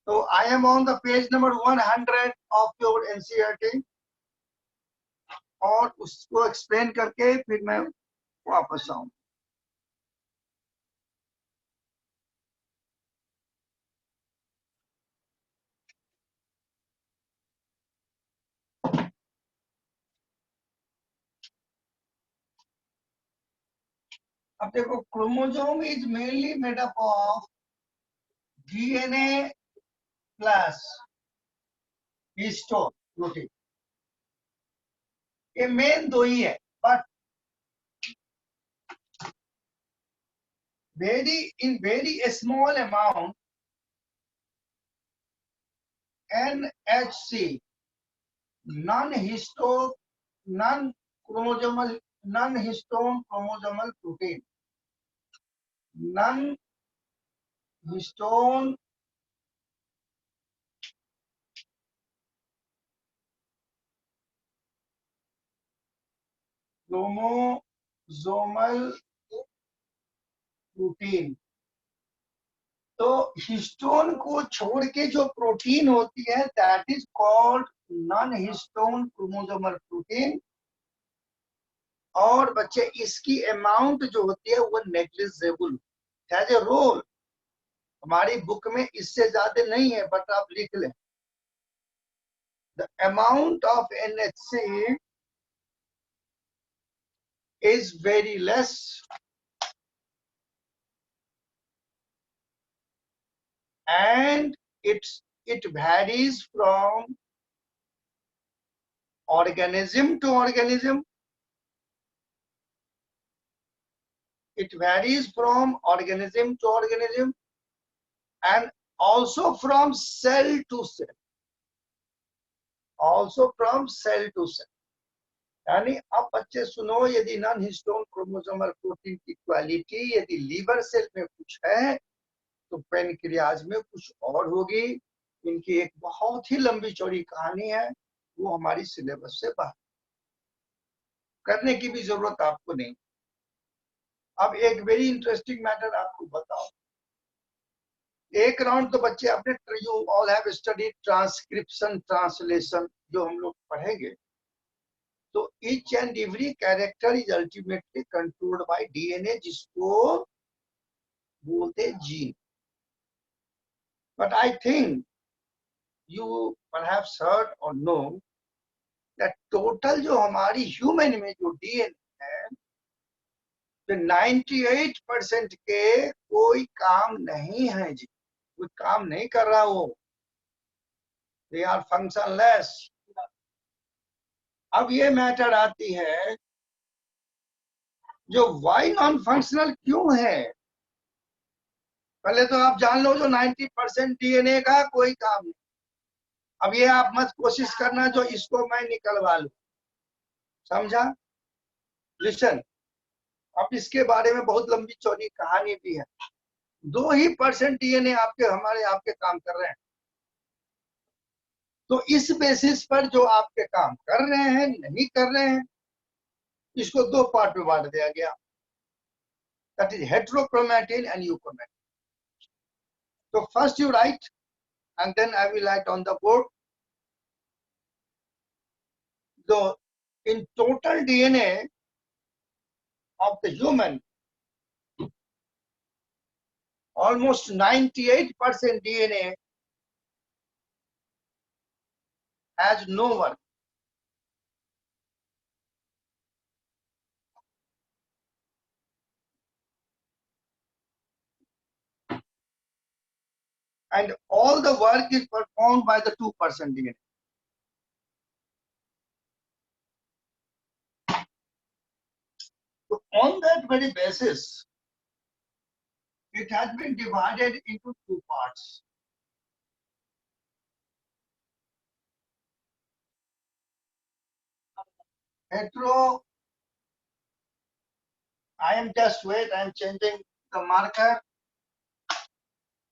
तो I M on the page number 100 of your NCERT। और उसको एक्सप्लेन करके फिर मैं वापस आऊं। अब देखो, chromosome is mainly made up of DNA plus histone protein. ये मेन दो ही है, but very small amount NHC, non-histone non-chromosomal non-histone chromosomal protein, non-histone chromosomal protein. तो हिस्टोन को छोड़ के जो प्रोटीन होती है that is called non histone chromosomal protein. और बच्चे इसकी अमाउंट जो होती है वो नेग्लिजिबल हैज ए रोल। हमारी बुक में इससे ज्यादा नहीं है, बट आप लिख लें, the amount of NHC is very less and it varies from organism to organism. It varies from organism to organism and also from cell to cell. Also from cell to cell. यानी अब बच्चे सुनो, यदि non histone chromosomal protein की quality यदि liver cell में कुछ है तो पेनक्रियाज में कुछ और होगी। इनकी एक बहुत ही लंबी चौड़ी कहानी है, वो हमारी सिलेबस से बाहर, करने की भी जरूरत आपको नहीं। अब एक वेरी इंटरेस्टिंग मैटर आपको बताओ। एक राउंड तो बच्चे अपने, you all have study transcription translation जो हम लोग पढ़ेंगे। तो each and every character is ultimately controlled by DNA, जिसको बोलते gene. But I think you perhaps heard और नो दैट टोटल जो हमारी ह्यूमन में जो डीएनए है, तो 98% के कोई काम नहीं है जी, कोई काम नहीं कर रहा वो, दे आर फंक्शनलेस। अब ये मैटर आती है जो वाई नॉन फंक्शनल क्यों है। पहले तो आप जान लो जो 90% डीएनए का कोई काम नहीं। अब ये आप मत कोशिश करना जो इसको मैं निकलवा लूं, समझा? लिसन, अब इसके बारे में बहुत लंबी चौड़ी कहानी भी है। 2% डीएनए आपके हमारे आपके काम कर रहे हैं। तो इस बेसिस पर जो आपके काम कर रहे हैं नहीं कर रहे हैं, इसको दो पार्ट में बांट दिया गया, that is heterochromatin and euchromatin. तो first you write and then I will write on the board. So in total DNA of the human, almost 98% DNA has no work. And all the work is performed by the 2% DNA. So on that very basis, it has been divided into two parts. Hetero, I am just wait, I am changing the marker.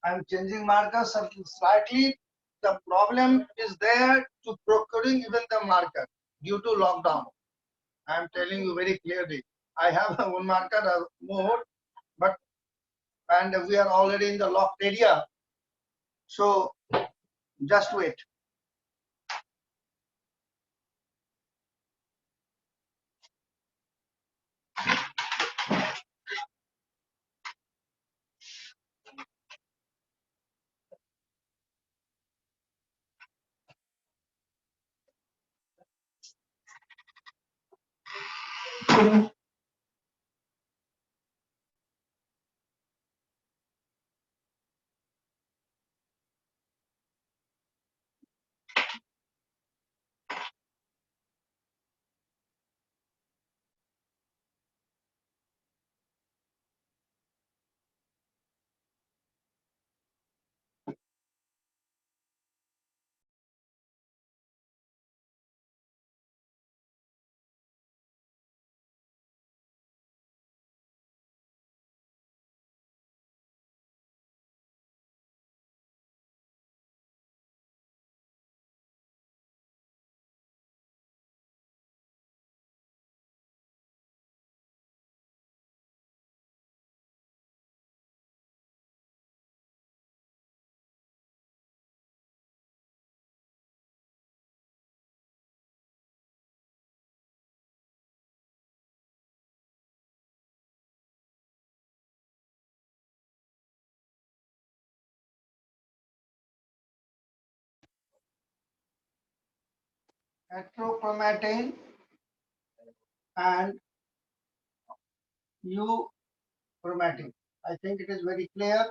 I am changing marker slightly. The problem is there to procuring even the marker due to lockdown. I am telling you very clearly. I have one marker more, but and we are already in the locked area. So just wait. Heterochromatin and euchromatin. I think it is very clear.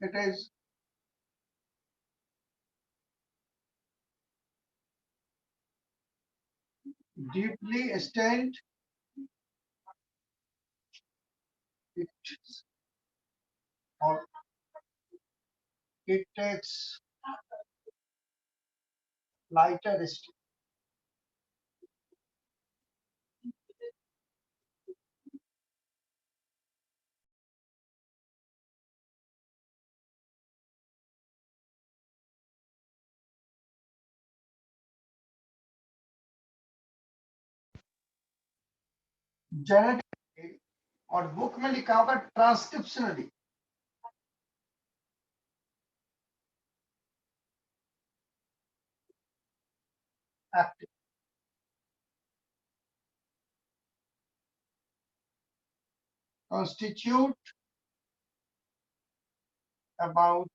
It is deeply stained. It, or it takes lighter stain. Genetically और book में लिखा होगा transcriptionally active. Constitute about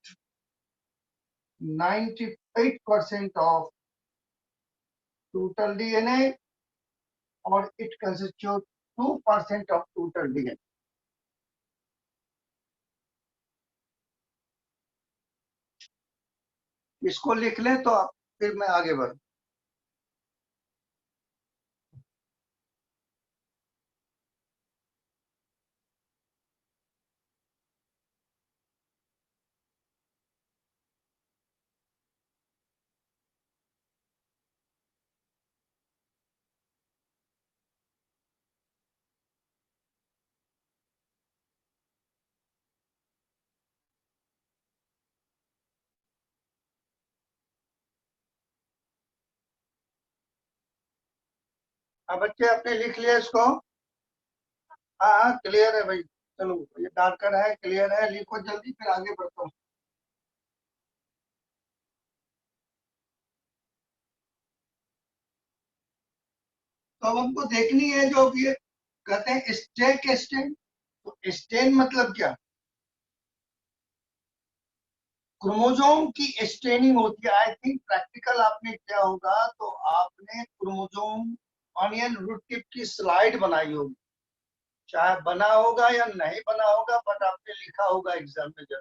98% of total DNA, or it constitutes 2% of total DNA. इसको लिख लें तो फिर मैं आगे बढ़ूं. अब बच्चे आपने लिख लिया इसको. हाँ क्लियर है भाई. चलो ये डार्कर है, क्लियर है, लिखो जल्दी फिर आगे बढ़ता हूँ. तो अब हमको देखनी है जो ये कहते हैं स्टेक स्टेन. तो स्टेन मतलब क्या? क्रोमोसोम की स्टेनिंग होती है. आई थिंक प्रैक्टिकल आपने किया होगा तो आपने क्रोमोसोम ऑनियन रूट टिप की स्लाइड बनाई होगी. चाहे बना होगा या नहीं बना होगा बट आपने लिखा होगा एग्जाम में जब.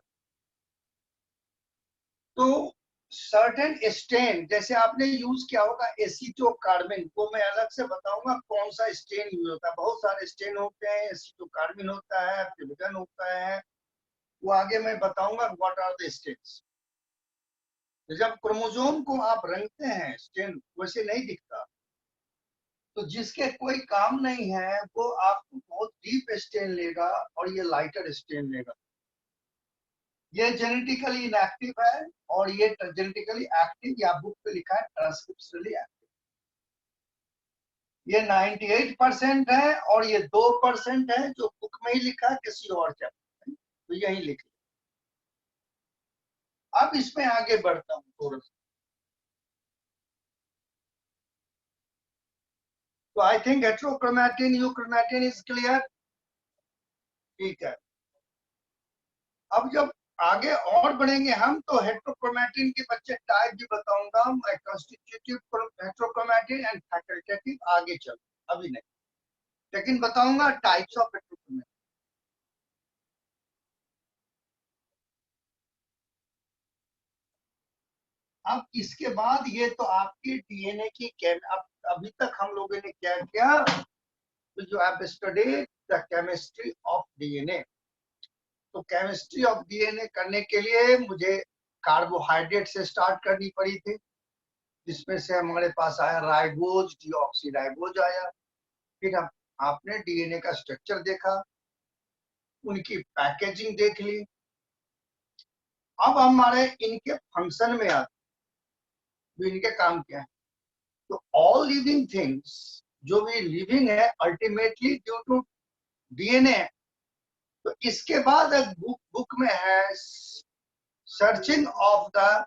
तो सर्टेन स्टेन जैसे आपने यूज किया होगा एसीटोकार्बिन, वो मैं अलग से बताऊंगा कौन सा स्टेन यूज होता है. बहुत सारे स्टेन होते हैं, एसीटोकार्बिन होता है, पिलगन होता है, वो आगे मैं बताऊंगा व्हाट आर द स्टेन्स. जब क्रोमोसोम को आप रंगते हैं स्टेन वैसे नहीं दिखता. तो जिसके कोई काम नहीं है वो आपको बहुत डीप स्टेन लेगा और ये लाइटर स्टेन लेगा. ये जेनेटिकली इनएक्टिव है और ये जेनेटिकली एक्टिव, या बुक पे लिखा है ट्रांसक्रिप्शनली एक्टिव. ये 98% है और ये 2% है जो बुक में ही लिखा है किसी और चैप्टर में. तो यही लिखा. अब इसमें आगे बढ़ता हूँ थोड़ा सा. तो I think heterochromatin euchromatin is clear. ठीक है. अब जब आगे और बढ़ेंगे हम तो हेट्रोक्रोमैटिन के बच्चे टाइप भी बताऊंगा, मैं कंस्टिट्यूटिव हेट्रोक्रोमैटिन एंड फैकल्टेटिव आगे चल, अभी नहीं, लेकिन बताऊंगा टाइप्स ऑफ हेट्रोक्रोमैटिन। अब इसके बाद ये तो आपकी डीएनए की अभी तक हम लोगों ने क्या किया, तो जो आप study the chemistry of DNA, तो केमिस्ट्री ऑफ डीएनए करने के लिए मुझे कार्बोहाइड्रेट से स्टार्ट करनी पड़ी थी, जिसमें से हमारे पास आया राइबोज, डीऑक्सीराइबोज आया। फिर हम आपने डीएनए का स्ट्रक्चर देखा, उनकी पैकेजिंग देख ली। अब हमारे इनके फंक्शन में आते, तो इनके काम क्या है। तो ऑल लिविंग थिंग्स, जो भी लिविंग है अल्टीमेटली ड्यू टू डीएनए। तो इसके बाद एक बुक में है searching of the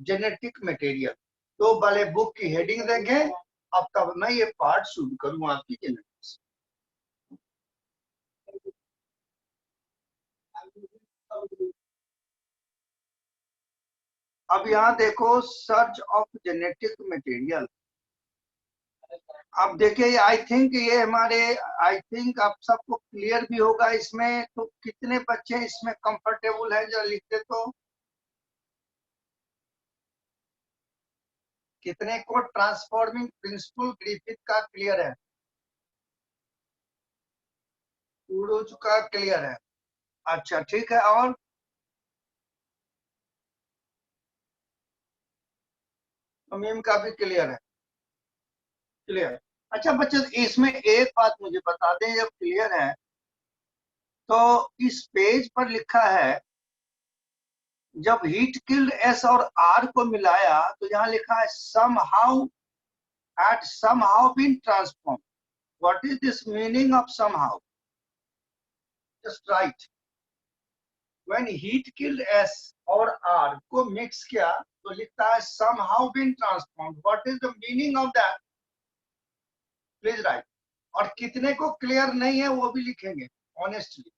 genetic material, तो वाले बुक की हेडिंग देखें। अब तब मैं ये पार्ट शुरू करूं आपकी जेनेटिक्स। अब यहाँ देखो सर्च ऑफ जेनेटिक मटेरियल। अब देखिए आई थिंक ये हमारे, आई थिंक आप सबको क्लियर भी होगा इसमें। तो कितने बच्चे इसमें कंफर्टेबल है जो लिखते, तो कितने को ट्रांसफॉर्मिंग प्रिंसिपल ग्रिफिथ का क्लियर है, उड़ूज का क्लियर है। अच्छा ठीक है, और मीम का भी क्लियर है, क्लियर। अच्छा बच्चे इसमें एक बात मुझे बता दें, जब क्लियर है तो इस पेज पर लिखा है जब हीट किल्ड एस और आर को मिलाया, तो यहाँ लिखा है somehow at somehow been transform. What is this meaning of somehow? Just write, when heat killed S और आर को मिक्स किया तो लिखता है somehow been transform. What is the meaning of that? Please write. और कितने को clear नहीं है वो भी लिखेंगे honestly.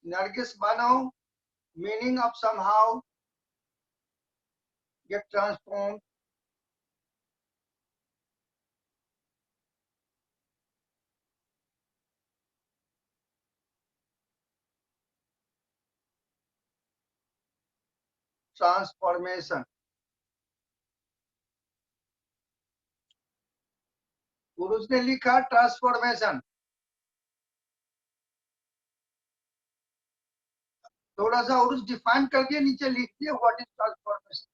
Nargis Bano, meaning of somehow gate transform. Transformation, Purush ने लिखा ट्रांसफॉर्मेशन। थोड़ा सा और डिफाइन कर दिए, नीचे लिख दिए व्हाट इज ट्रांसफॉर्मेशन।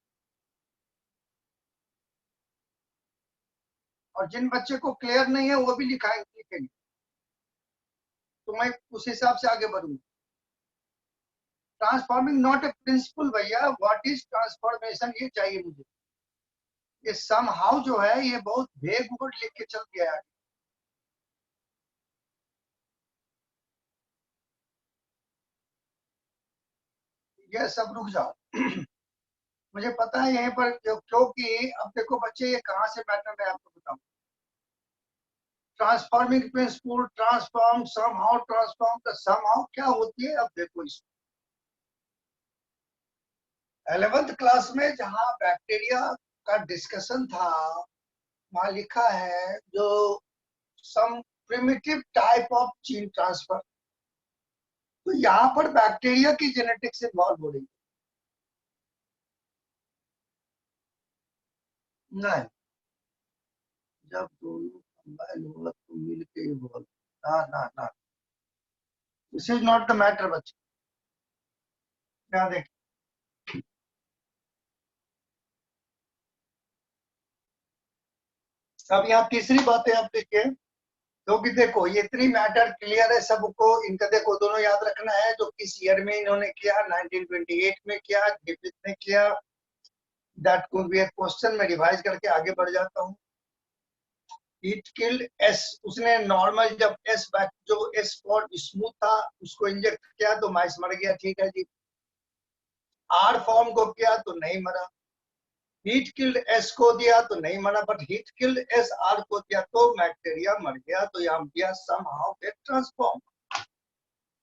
और जिन बच्चे को क्लियर नहीं है वो भी लिखेंगे, तो मैं उस हिसाब से आगे बढ़ूंगा। ट्रांसफॉर्मिंग नॉट ए प्रिंसिपल भैया, व्हाट इज ट्रांसफॉर्मेशन ये चाहिए मुझे। ये सम हाउ जो है ये बहुत वेग वर्ड लिख के चल गया है। ये सब रुक जाओ। मुझे पता है यहीं पर क्योंकि अब देखो बच्चे ये कहाँ से मैटर है आपको बताऊं। Transforming principle, transform, somehow transform, तो समहाउ क्या होती है अब देखो। इस 11th क्लास में जहाँ बैक्टीरिया का डिस्कशन था, वहां लिखा है जो some primitive type of gene transfer. तो यहाँ पर बैक्टीरिया की जेनेटिक्स इन्वॉल्व हो रही है। नहीं, जब दोनों कंबाइन होगा तो मिलके इन्वॉल्व, ना ना ना, this is not the matter बच्चे। क्या देख, अब यहाँ तीसरी बात है, आप देखिए, क्योंकि देखो ये इतनी मैटर क्लियर है सबको। इनका देखो दोनों याद रखना है, जो किस ईयर में इन्होंने किया, 1928 में किया, ग्रिफिथ ने किया। That could be A question, मैं रिवाइज करके आगे बढ़ जाता हूँ। हीट किल्ड एस, उसने नॉर्मल जब एस जो एस स्पॉट स्मूथ था उसको इंजेक्ट किया तो माइस मर गया, ठीक है जी। आर फॉर्म को किया तो नहीं मरा, हीट किल्ड एस को दिया तो नहीं मरा, but heat killed S R को दिया तो बैक्टीरिया मर गया। तो यहाँ दिया somehow get transform।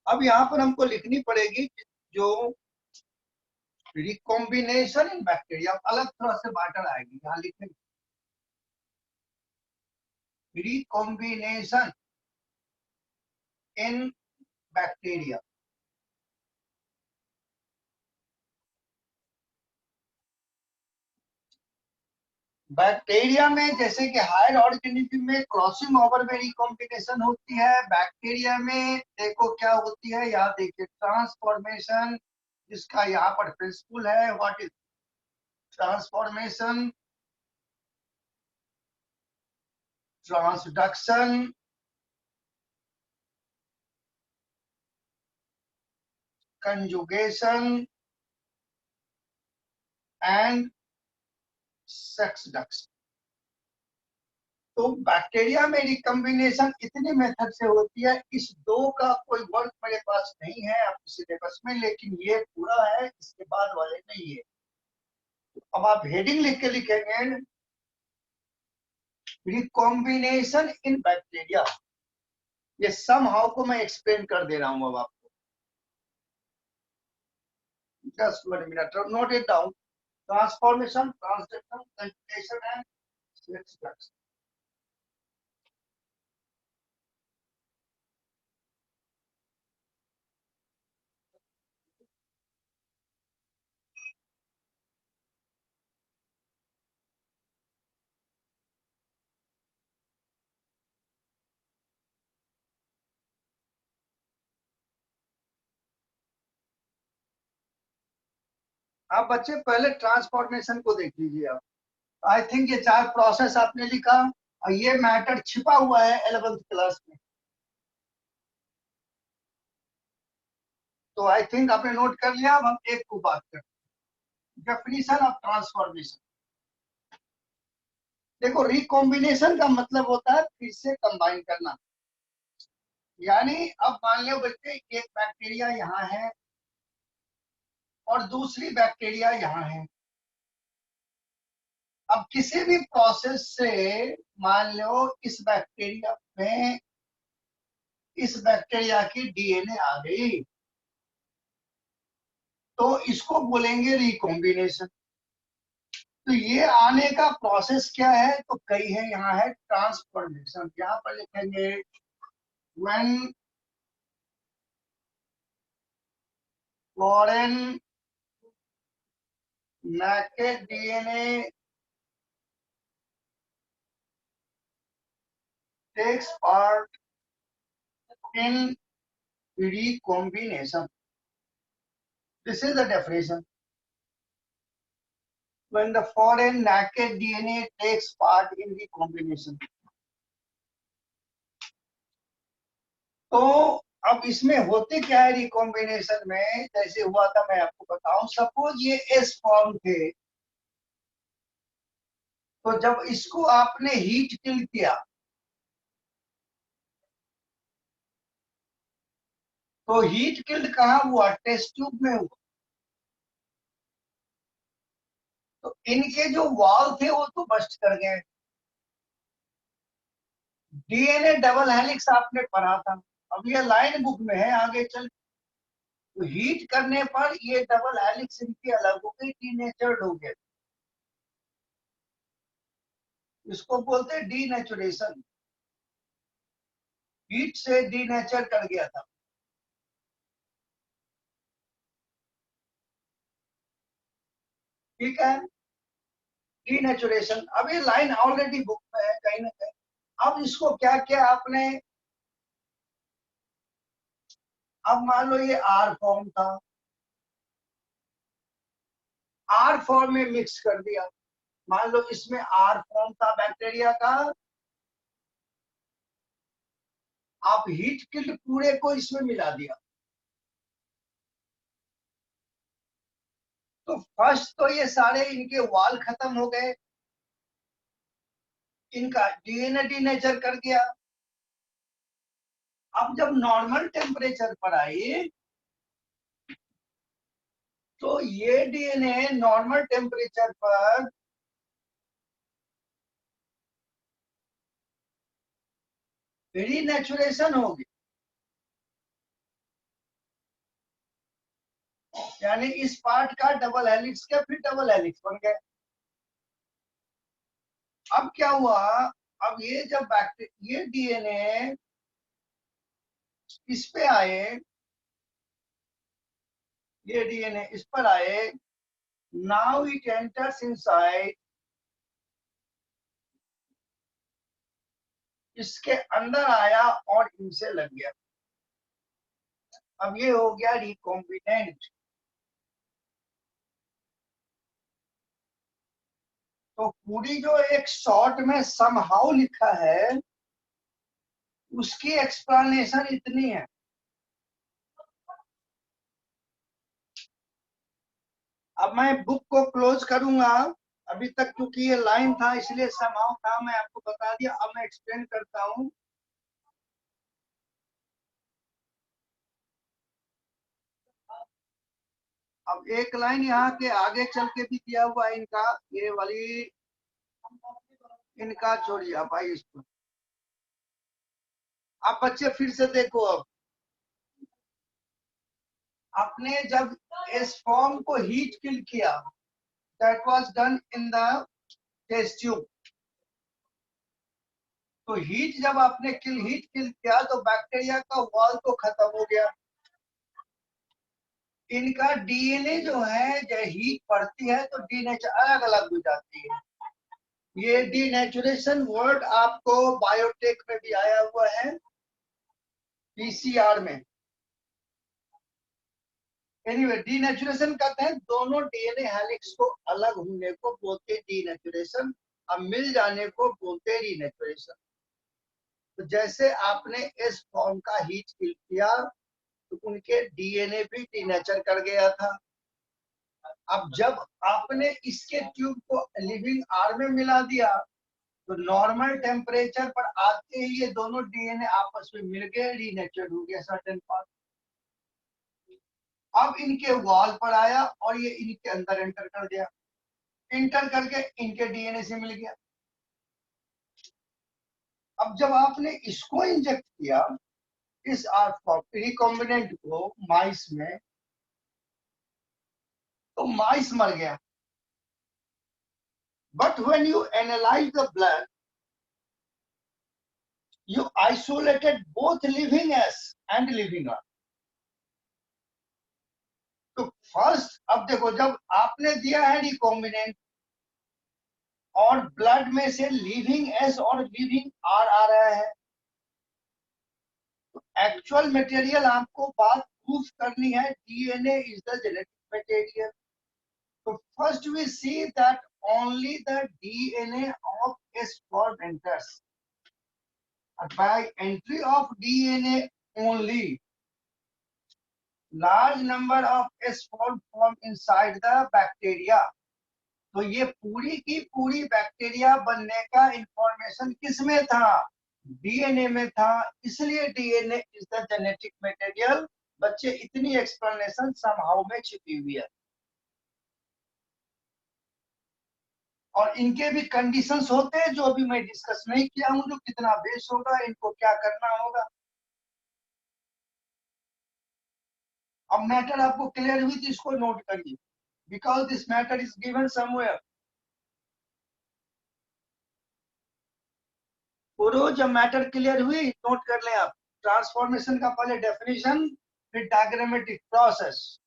अब यहाँ पर हमको लिखनी पड़ेगी जो रिकॉम्बिनेशन इन बैक्टीरिया, अलग थोड़ा से मैटर आएगी यहाँ लिखेंगे, रिकॉम्बिनेशन इन बैक्टीरिया। बैक्टीरिया में जैसे कि हायर ऑर्गेनिज्म में क्रॉसिंग ओवर में रिकॉम्बिनेशन होती है, बैक्टीरिया में देखो क्या होती है, यहाँ देखिए ट्रांसफॉर्मेशन, जिसका यहाँ पर प्रिंसिपल है, what is transformation, transduction, conjugation and sexduction. तो बैक्टीरिया में रिकॉम्बिनेशन इतने मेथड से होती है, इस दो का कोई वर्क मेरे पास नहीं है आपके सिलेबस में, लेकिन ये पूरा है, इसके बाद वाले नहीं है। अब आप हेडिंग लिख के लिखेंगे रिकॉम्बिनेशन इन बैक्टीरिया, ये समहाउ को मैं एक्सप्लेन कर दे रहा हूं अब आपको, just 1 minute, note it down, transformation, transduction, conjugation and sexduction. आप बच्चे पहले ट्रांसफॉर्मेशन को देख लीजिए। आप आई थिंक ये 4 प्रोसेस आपने लिखा और ये मैटर छिपा हुआ है 11th क्लास में, तो आई थिंक आपने नोट कर लिया। अब हम एक को बात करते हैं, डेफिनेशन ऑफ ट्रांसफॉर्मेशन। देखो रिकॉम्बिनेशन का मतलब होता है फिर से कंबाइन करना, यानी अब मान लो बच्चे एक बैक्टीरिया यहाँ है और दूसरी बैक्टीरिया यहाँ है। अब किसी भी प्रोसेस से मान लो इस बैक्टीरिया में इस बैक्टीरिया की डीएनए आ गई, तो इसको बोलेंगे रिकॉम्बिनेशन। तो ये आने का प्रोसेस क्या है, तो कई है, यहाँ है ट्रांसफॉर्मेशन, यहाँ पर लिखेंगे when foreign naked DNA takes part in recombination. This is the definition. When the foreign naked DNA takes part in recombination. तो अब इसमें होते क्या है रिकॉम्बिनेशन में, जैसे हुआ था मैं आपको बताऊं, सपोज ये एस फॉर्म थे, तो जब इसको आपने हीट किल किया तो हीट किल्ड कहाँ हुआ, टेस्ट ट्यूब में हुआ। तो इनके जो वॉल थे वो तो बस्ट कर गए। डीएनए डबल हेलिक्स आपने पढ़ा था, अब ये लाइन बुक में है, आगे चल तो हीट करने पर ये डबल हेलिक्स इनकी अलग हो गई, डीनेचर्ड हो गए, इसको बोलते हैं डीनेचुरेशन, हीट से डीनेचर कर गया था। ठीक है, डीनेचुरेशन। अब ये लाइन ऑलरेडी बुक में है कहीं ना कहीं। अब इसको क्या किया आपने, अब मान लो ये आर फॉर्म था, आर फॉर्म में मिक्स कर दिया, मान लो इसमें आर फॉर्म था बैक्टीरिया का, आप हीट किल्ड पूरे को इसमें मिला दिया। तो फर्स्ट तो ये सारे इनके वॉल खत्म हो गए, इनका डीएनए डीनेचर कर दिया। अब जब नॉर्मल टेम्परेचर पर आई तो ये डीएनए नॉर्मल टेम्परेचर पर रीनेचुरेशन होगी, यानी इस पार्ट का डबल हेलिक्स का फिर डबल हेलिक्स बन गया। अब क्या हुआ, अब ये जब ये डीएनए इस पे आए, ये डीएनए इस पर आए, नाउ इट एंटर्स इनसाइड, इसके अंदर आया और इनसे लग गया। अब ये हो गया रिकॉम्बिनेंट। तो पूरी जो एक शॉर्ट में समहाउ लिखा है उसकी एक्सप्लेनेशन इतनी है। अब मैं बुक को क्लोज करूंगा, अभी तक क्योंकि ये लाइन था इसलिए समहाउ था, मैं आपको बता दिया। अब मैं एक्सप्लेन करता हूं। अब एक लाइन यहाँ के आगे चल के भी दिया हुआ है इनका, ये वाली इनका छोड़िए आप, आइए इसको आप बच्चे फिर से देखो। अब आपने जब इस फॉर्म को हीट किल किया, that was done in the test tube. तो हीट जब आपने हीट किल किया तो बैक्टीरिया का वॉल तो खत्म हो गया। इनका डीएनए जो है जब हीट पड़ती है तो डीनेचर अलग अलग हो जाती है। ये डीनेचुरेशन वर्ड आपको बायोटेक में भी आया हुआ है, पीसीआर में। एनीवे डीनेचुरेशन कहते हैं दोनों डीएनए हेलिक्स को अलग होने को बोलते हैं डीनेचुरेशन, अब मिल जाने को बोलते हैं रीनेचुरेशन। तो जैसे आपने इस फॉर्म का हीट किल किया तो उनके डीएनए भी डीनेचर कर गया था। अब जब आपने इसके ट्यूब को लिविंग आर में मिला दिया तो नॉर्मल टेम्परेचर पर आते ही ये दोनों डीएनए आपस में मिल गए, रीनेचर्ड हो गया सर्टेन पार्ट। अब इनके वॉल पर आया और ये इनके अंदर एंटर कर गया, एंटर करके इनके डीएनए से मिल गया। अब जब आपने इसको इंजेक्ट किया, इस रिकॉम्बिनेंट को माइस में, तो माइस मर गया। But when you analyse the blood, you isolated both living S and living R. तो फर्स्ट, अब देखो जब आपने दिया है रिकॉम्बिनेंट और ब्लड में से लिविंग एस और लिविंग आर आ रहा है, तो एक्चुअल मटेरियल आपको बात प्रूफ करनी है, DNA is the genetic material. तो first we see that only the DNA of S form enters. By entry of DNA only, large number of S form inside the bacteria। तो ये पूरी की पूरी बैक्टीरिया बनने का इंफॉर्मेशन किस में था? डीएनए में था, इसलिए DNA is the genetic material. बच्चे इतनी एक्सप्लेनेशन समहाउ में छिपी हुई है। और इनके भी कंडीशंस होते हैं जो अभी मैं डिस्कस नहीं किया हूं, जो कितना बेस होगा, इनको क्या करना होगा। अब मैटर आपको क्लियर हुई तो इसको नोट करिए, because this matter is given somewhere. पूरा जब मैटर क्लियर हुई नोट कर लें आप। ट्रांसफॉर्मेशन का पहले डेफिनेशन, फिर डायग्रामेटिक प्रोसेस।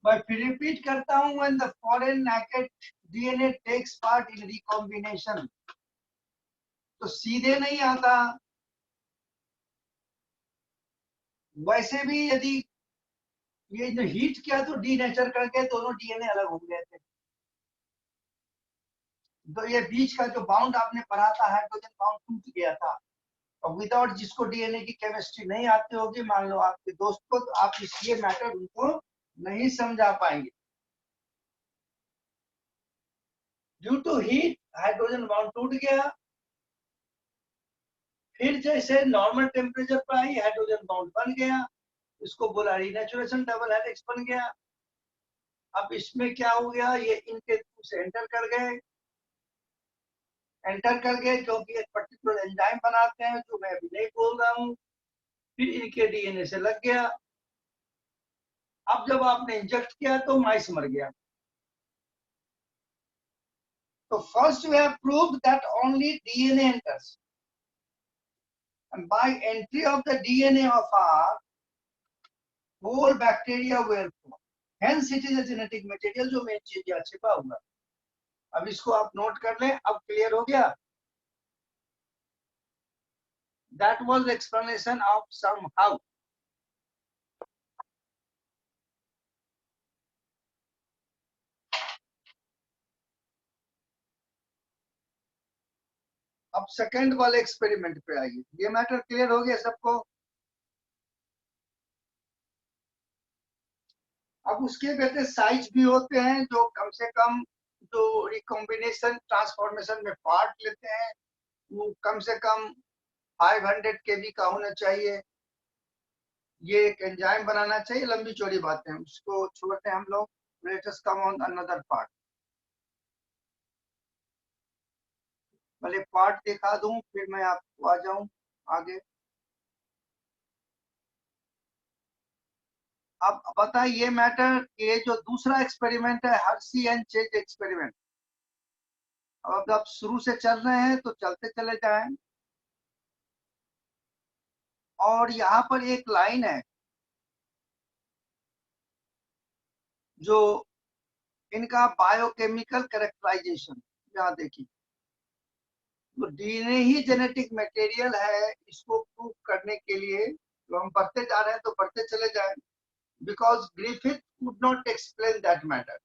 मैं फिर रिपीट करता हूं, when the foreign naked DNA takes part in recombination, तो सीधे नहीं आता। वैसे भी यदि ये जो हीट किया तो डीनेचर करके दोनों डीएनए अलग हो गए थे। तो ये बीच का जो बाउंड आपने पढ़ा था, हाइड्रोजन बाउंड टूट गया था। और विदाउट जिसको डीएनए की केमिस्ट्री नहीं आती होगी, मान लो आपके दोस्त को, तो आप इसलिए मैटर उनको नहीं समझा पाएंगे। Due to heat hydrogen bound टूट गया, फिर जैसे नॉर्मल टेम्परेचर पर आई हाइड्रोजन बाउंड बन गया। इसको बोला रिनेचुरेशन, डबल हेलिक्स बन गया। अब इसमें क्या हो गया, ये इनके थ्रू से एंटर कर गए, क्योंकि एक पर्टिकुलर एंजाइम बनाते हैं जो मैं अभी नहीं बोल रहा हूँ। फिर इनके डीएनए से लग गया। अब जब आपने इंजेक्ट किया तो माइस मर गया। तो first we have proved that only DNA enters, and by entry of the DNA of our whole bacteria will form. Hence it is a genetic material, जो मेन चीज यहाँ छिपा हुआ। अब इसको आप नोट कर लें। अब क्लियर हो गया। That was the explanation of somehow. अब सेकंड वाले एक्सपेरिमेंट पे आइए। ये मैटर क्लियर हो गया सबको। अब उसके कहते साइज भी होते हैं जो कम से कम जो रिकॉम्बिनेशन ट्रांसफॉर्मेशन में पार्ट लेते हैं वो कम से कम 500 kb का होना चाहिए। ये एक एंजाइम बनाना चाहिए। लंबी चौड़ी बातें उसको छोड़ते हैं हम लोग। Late us come on another part. पहले पार्ट दिखा दूं फिर मैं आपको आ जाऊं आगे। अब बताइए ये मैटर, ये जो दूसरा एक्सपेरिमेंट है हर्सी एंड चेज एक्सपेरिमेंट। अब आप शुरू से चल रहे हैं तो चलते चले जाएं। और यहाँ पर एक लाइन है जो इनका बायोकेमिकल कैरेक्टराइजेशन। यहाँ देखिए, तो डीएनए ही जेनेटिक मटेरियल है। इसको प्रूव करने के लिए तो हम पढ़ते जा रहे हैं तो पढ़ते चले जाएं। Because Griffith could not explain that matter.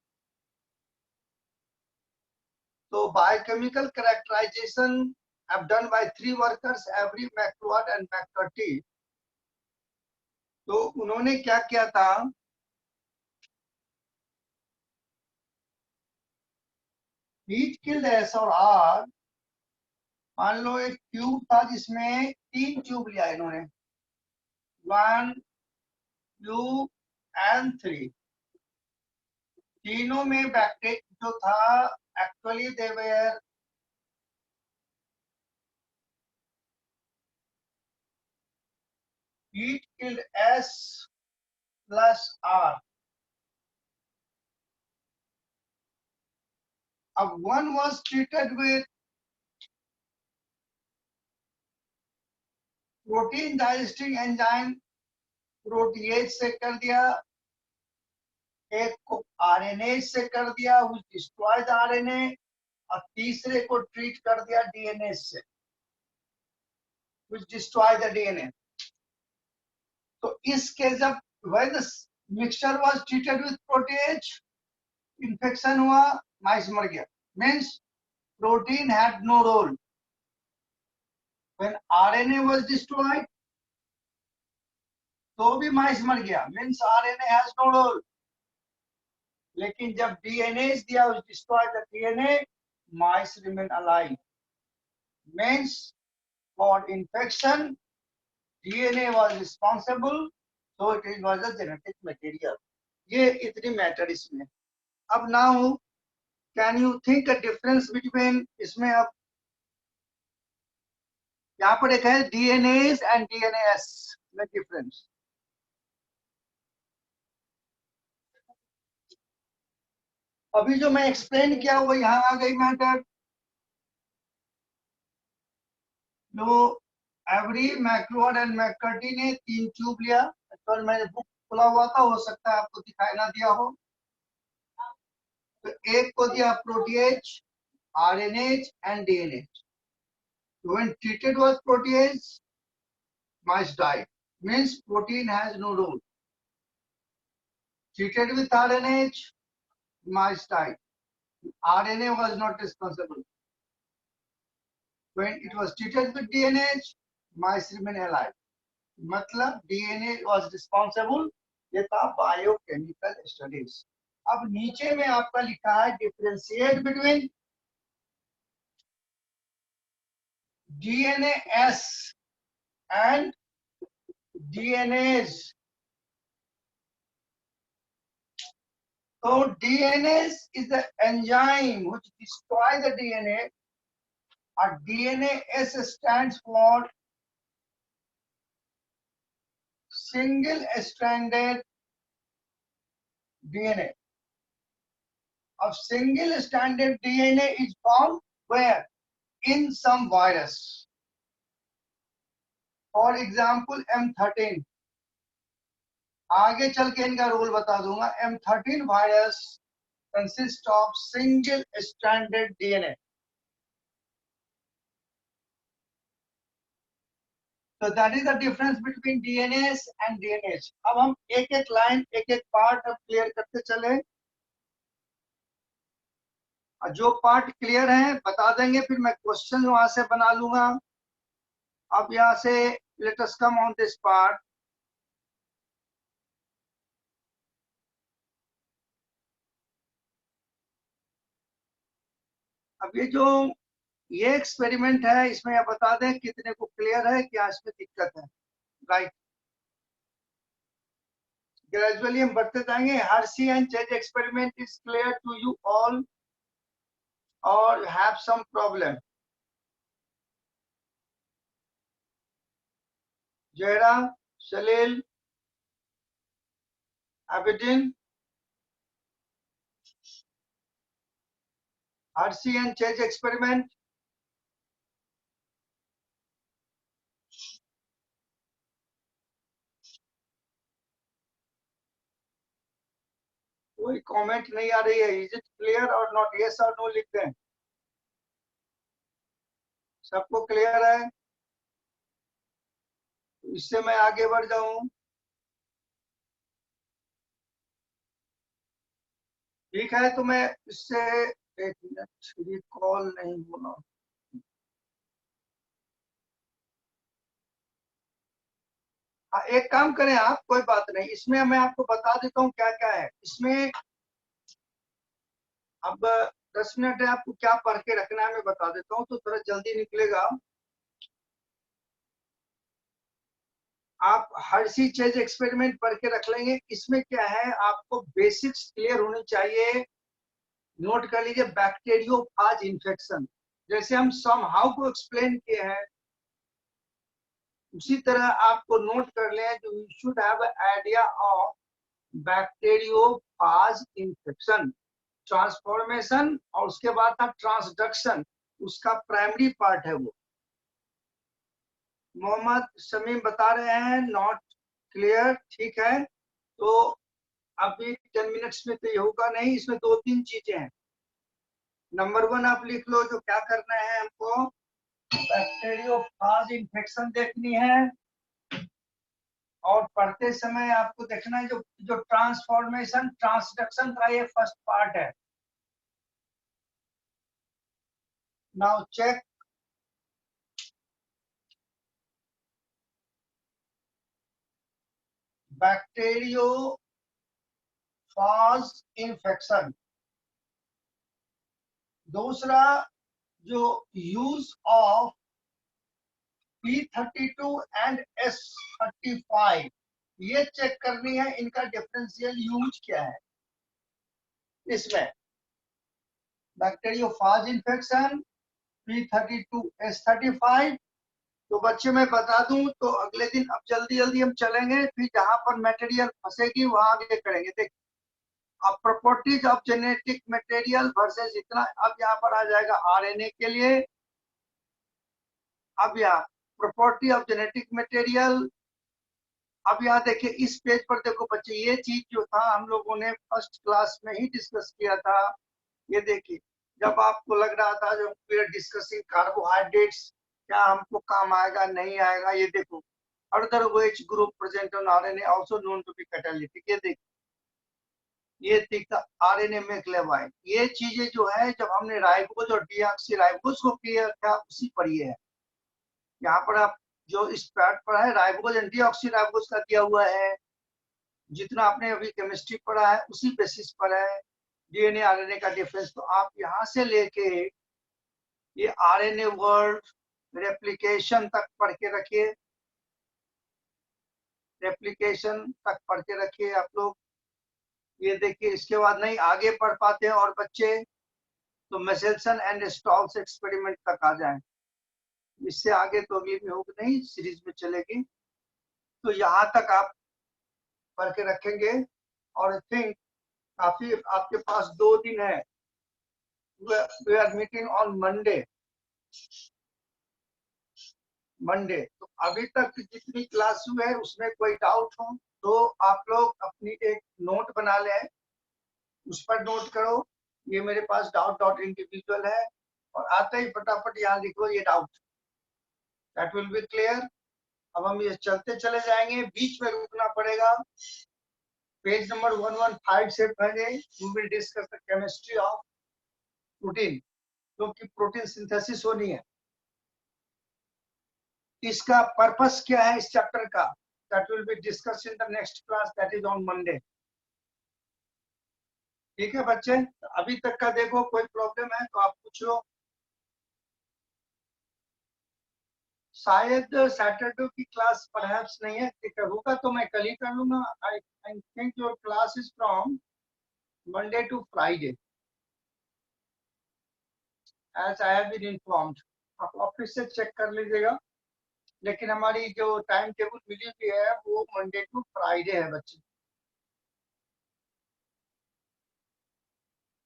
तो biochemical characterization have done by 3 workers, Avery, McLeod and McCarthy। तो उन्होंने क्या किया था, हीट किल्ड SR। मान लो एक ट्यूब था जिसमें 3 ट्यूब लिया इन्होंने, 1 2 and 3। तीनों में बैक्टीरिया जो था actually they were heat killed S plus R। अब one was treated with protein digesting enzyme protease से कर दिया, एक को आरएनए से कर दिया which destroys RNA, और तीसरे को ट्रीट कर दिया डीएनए से which destroys the DNA। तो इसके जब when the mixture was treated with protease, infection हुआ, माइस मर गया। means protein had no role। when RNA was destroyed तो भी माइस मर गया। means RNA has no role। लेकिन जब डीएनए दिया which destroyed the DNA, mice remain alive। means for infection DNA was responsible, so it was a genetic material। ये इतनी matter इसमें। अब now can you think a difference between, इसमें अब यहाँ पर एक है डीएनएस एंड डीएनएस में डिफरेंस। अभी जो मैं एक्सप्लेन किया वो यहाँ आ गई मैटर। जो एवरी, मैक्लोड एंड मैककर्टी ने 3 ट्यूब लिया। तो मैंने बुक खुला हुआ था, हो सकता है आपको दिखाई ना दिया हो। तो एक को दिया protease, RNase and DNAs. When treated with protease, mice died। Means protein has no role। Treated with RNA, mice died। RNA was not responsible। When it was treated with DNA, mice remain alive। मतलब DNA was responsible। ये था biochemical studies. अब नीचे में आपका लिखा है differentiate between DNAs and DNAs। So DNase is the enzyme which destroys the DNA. Or DNase stands for single-stranded DNA. A single-stranded DNA is found where? In some virus. For example, M13. आगे चल के इनका role बता दूंगा. M13 virus consists of single-stranded DNA. So that is the difference between DNase and DNase. अब हम एक एक लाइन एक एक पार्ट अब क्लियर करते चले. जो पार्ट क्लियर है बता देंगे, फिर मैं क्वेश्चन वहां से बना लूंगा. अब यहाँ से late us come on this part. अब ये एक्सपेरिमेंट है, इसमें आप बता दें कितने को क्लियर है, क्या इसमें दिक्कत है. राइट, ग्रेजुअली हम बढ़ते जाएंगे. Hershey and Chase experiment is clear to you all और have some problem. Jayaram, Salil, Abedin, Hershey and Chase experiment. कोई कमेंट नहीं आ रही है. इज इट क्लियर और नॉट? यस और नो लिख दें. सबको क्लियर है? इससे मैं आगे बढ़ जाऊं. ठीक है, तो मैं इससे एक मिनट रिकॉल नहीं होना. एक काम करें आप, कोई बात नहीं, इसमें मैं आपको बता देता हूँ क्या क्या है इसमें. अब 10 मिनट है, आपको क्या पढ़ के रखना है मैं बता देता हूँ, तो थोड़ा जल्दी निकलेगा. आप हर्शी चेज एक्सपेरिमेंट पढ़ के रख लेंगे. इसमें क्या है, आपको बेसिक्स क्लियर होनी चाहिए. नोट कर लीजिए, बैक्टीरियोफाज इन्फेक्शन, जैसे हम समहाउ को एक्सप्लेन किए हैं, उसी तरह आपको नोट कर लें. You should have idea of bacteriophage infection, transformation और उसके बाद था ट्रांसडक्शन, उसका प्राइमरी पार्ट है वो. मोहम्मद शमीम बता रहे हैं नॉट क्लियर. ठीक है, तो अभी 10 मिनट्स में तो ये होगा नहीं. इसमें 2-3 चीजें हैं. नंबर 1 आप लिख लो, जो क्या करना है हमको, बैक्टीरियोफाज इन्फेक्शन देखनी है और पढ़ते समय आपको देखना है जो ट्रांसफॉर्मेशन ट्रांसडक्शन का ये फर्स्ट पार्ट है. Now check. Bacteriophage infection. दूसरा, जो use of P32 and S35, ये चेक करनी है इनका डिफरेंशियल यूज क्या है. इसमें बैक्टीरियोफाज इन्फेक्शन, P32 S35. तो बच्चे मैं बता दूं तो अगले दिन अब जल्दी जल्दी हम चलेंगे, फिर जहां पर मटेरियल फंसेगी वहां आगे करेंगे. देख, अब properties of genetic material versus इतना. अब यहाँ पर आ जाएगा आरएनए के लिए. अब यहाँ प्रॉपर्टी ऑफ जेनेटिक मटेरियल. अब यहाँ देखिए इस पेज पर देखो बच्चे, ये चीज जो था हम लोगों ने फर्स्ट क्लास में ही डिस्कस किया था. ये देखिए, जब आपको लग रहा था जो वी आर डिस्कसिंग कार्बोहाइड्रेट्स, क्या हमको काम आएगा नहीं आएगा. ये देखो, other ways group present on RNA also known to be catalytic. ये देखिए, ये दिखता आरएनए में क्लेवाइड. ये चीजें जो है जब हमने राइबोज और डीऑक्सीराइबोज को किया था उसी पर ये है. यहाँ पर आप जो इस पैड पर है राइबोज एंड डीऑक्सीराइबोज का दिया हुआ है. जितना आपने अभी केमिस्ट्री पढ़ा है उसी बेसिस पर है डीएनए आरएनए का डिफरेंस. तो आप यहाँ से लेके ये आरएनए वर्ड रेप्लिकेशन तक पढ़ के रखिए. रेप्लिकेशन तक पढ़ के रखिए आप लोग. ये देखिए, इसके बाद नहीं आगे पढ़ पाते हैं और बच्चे तो मेसेल्सन एंड स्टॉल्स एक्सपेरिमेंट तक आ जाएं। इससे आगे तो अभी भी होगी नहीं, सीरीज में चलेगी। तो यहाँ तक आप पढ़ के रखेंगे और आई थिंक काफी आपके पास 2 दिन है। We are meeting on Monday. तो अभी तक जितनी क्लास हुई है उसमें कोई डाउट हो तो आप लोग अपनी एक नोट बना लें, उस पर नोट करो ये मेरे पास डाउट इंडिविजुअल है, और आते ही फटाफट यहाँ लिखो ये doubt. That will B clear. अब हम ये चलते चले जाएंगे, बीच में रुकना पड़ेगा। पेज नंबर 115 से पहले we will discuss the chemistry of protein, क्योंकि प्रोटीन सिंथेसिस होनी है। इसका पर्पस क्या है इस चैप्टर का, that will be discuss in the next class, that is on Monday. ठीक है बच्चे, अभी तक का देखो, कोई प्रॉब्लम है तो आप पूछो। शायद सैटरडे की क्लास परहैप्स नहीं है, ठीक है, होगा तो मैं कल ही कर लूंगा। I think your class is from Monday to Friday as I have been informed. आप ऑफिस से चेक कर लीजिएगा, लेकिन हमारी जो टाइम टेबल मिली हुई है वो मंडे टू फ्राइडे है बच्चे।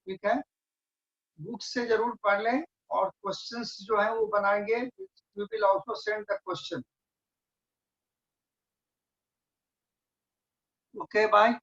ठीक है, बुक से जरूर पढ़ लें और क्वेश्चंस जो है वो बनाएंगे। You will also send the question. Okay bye.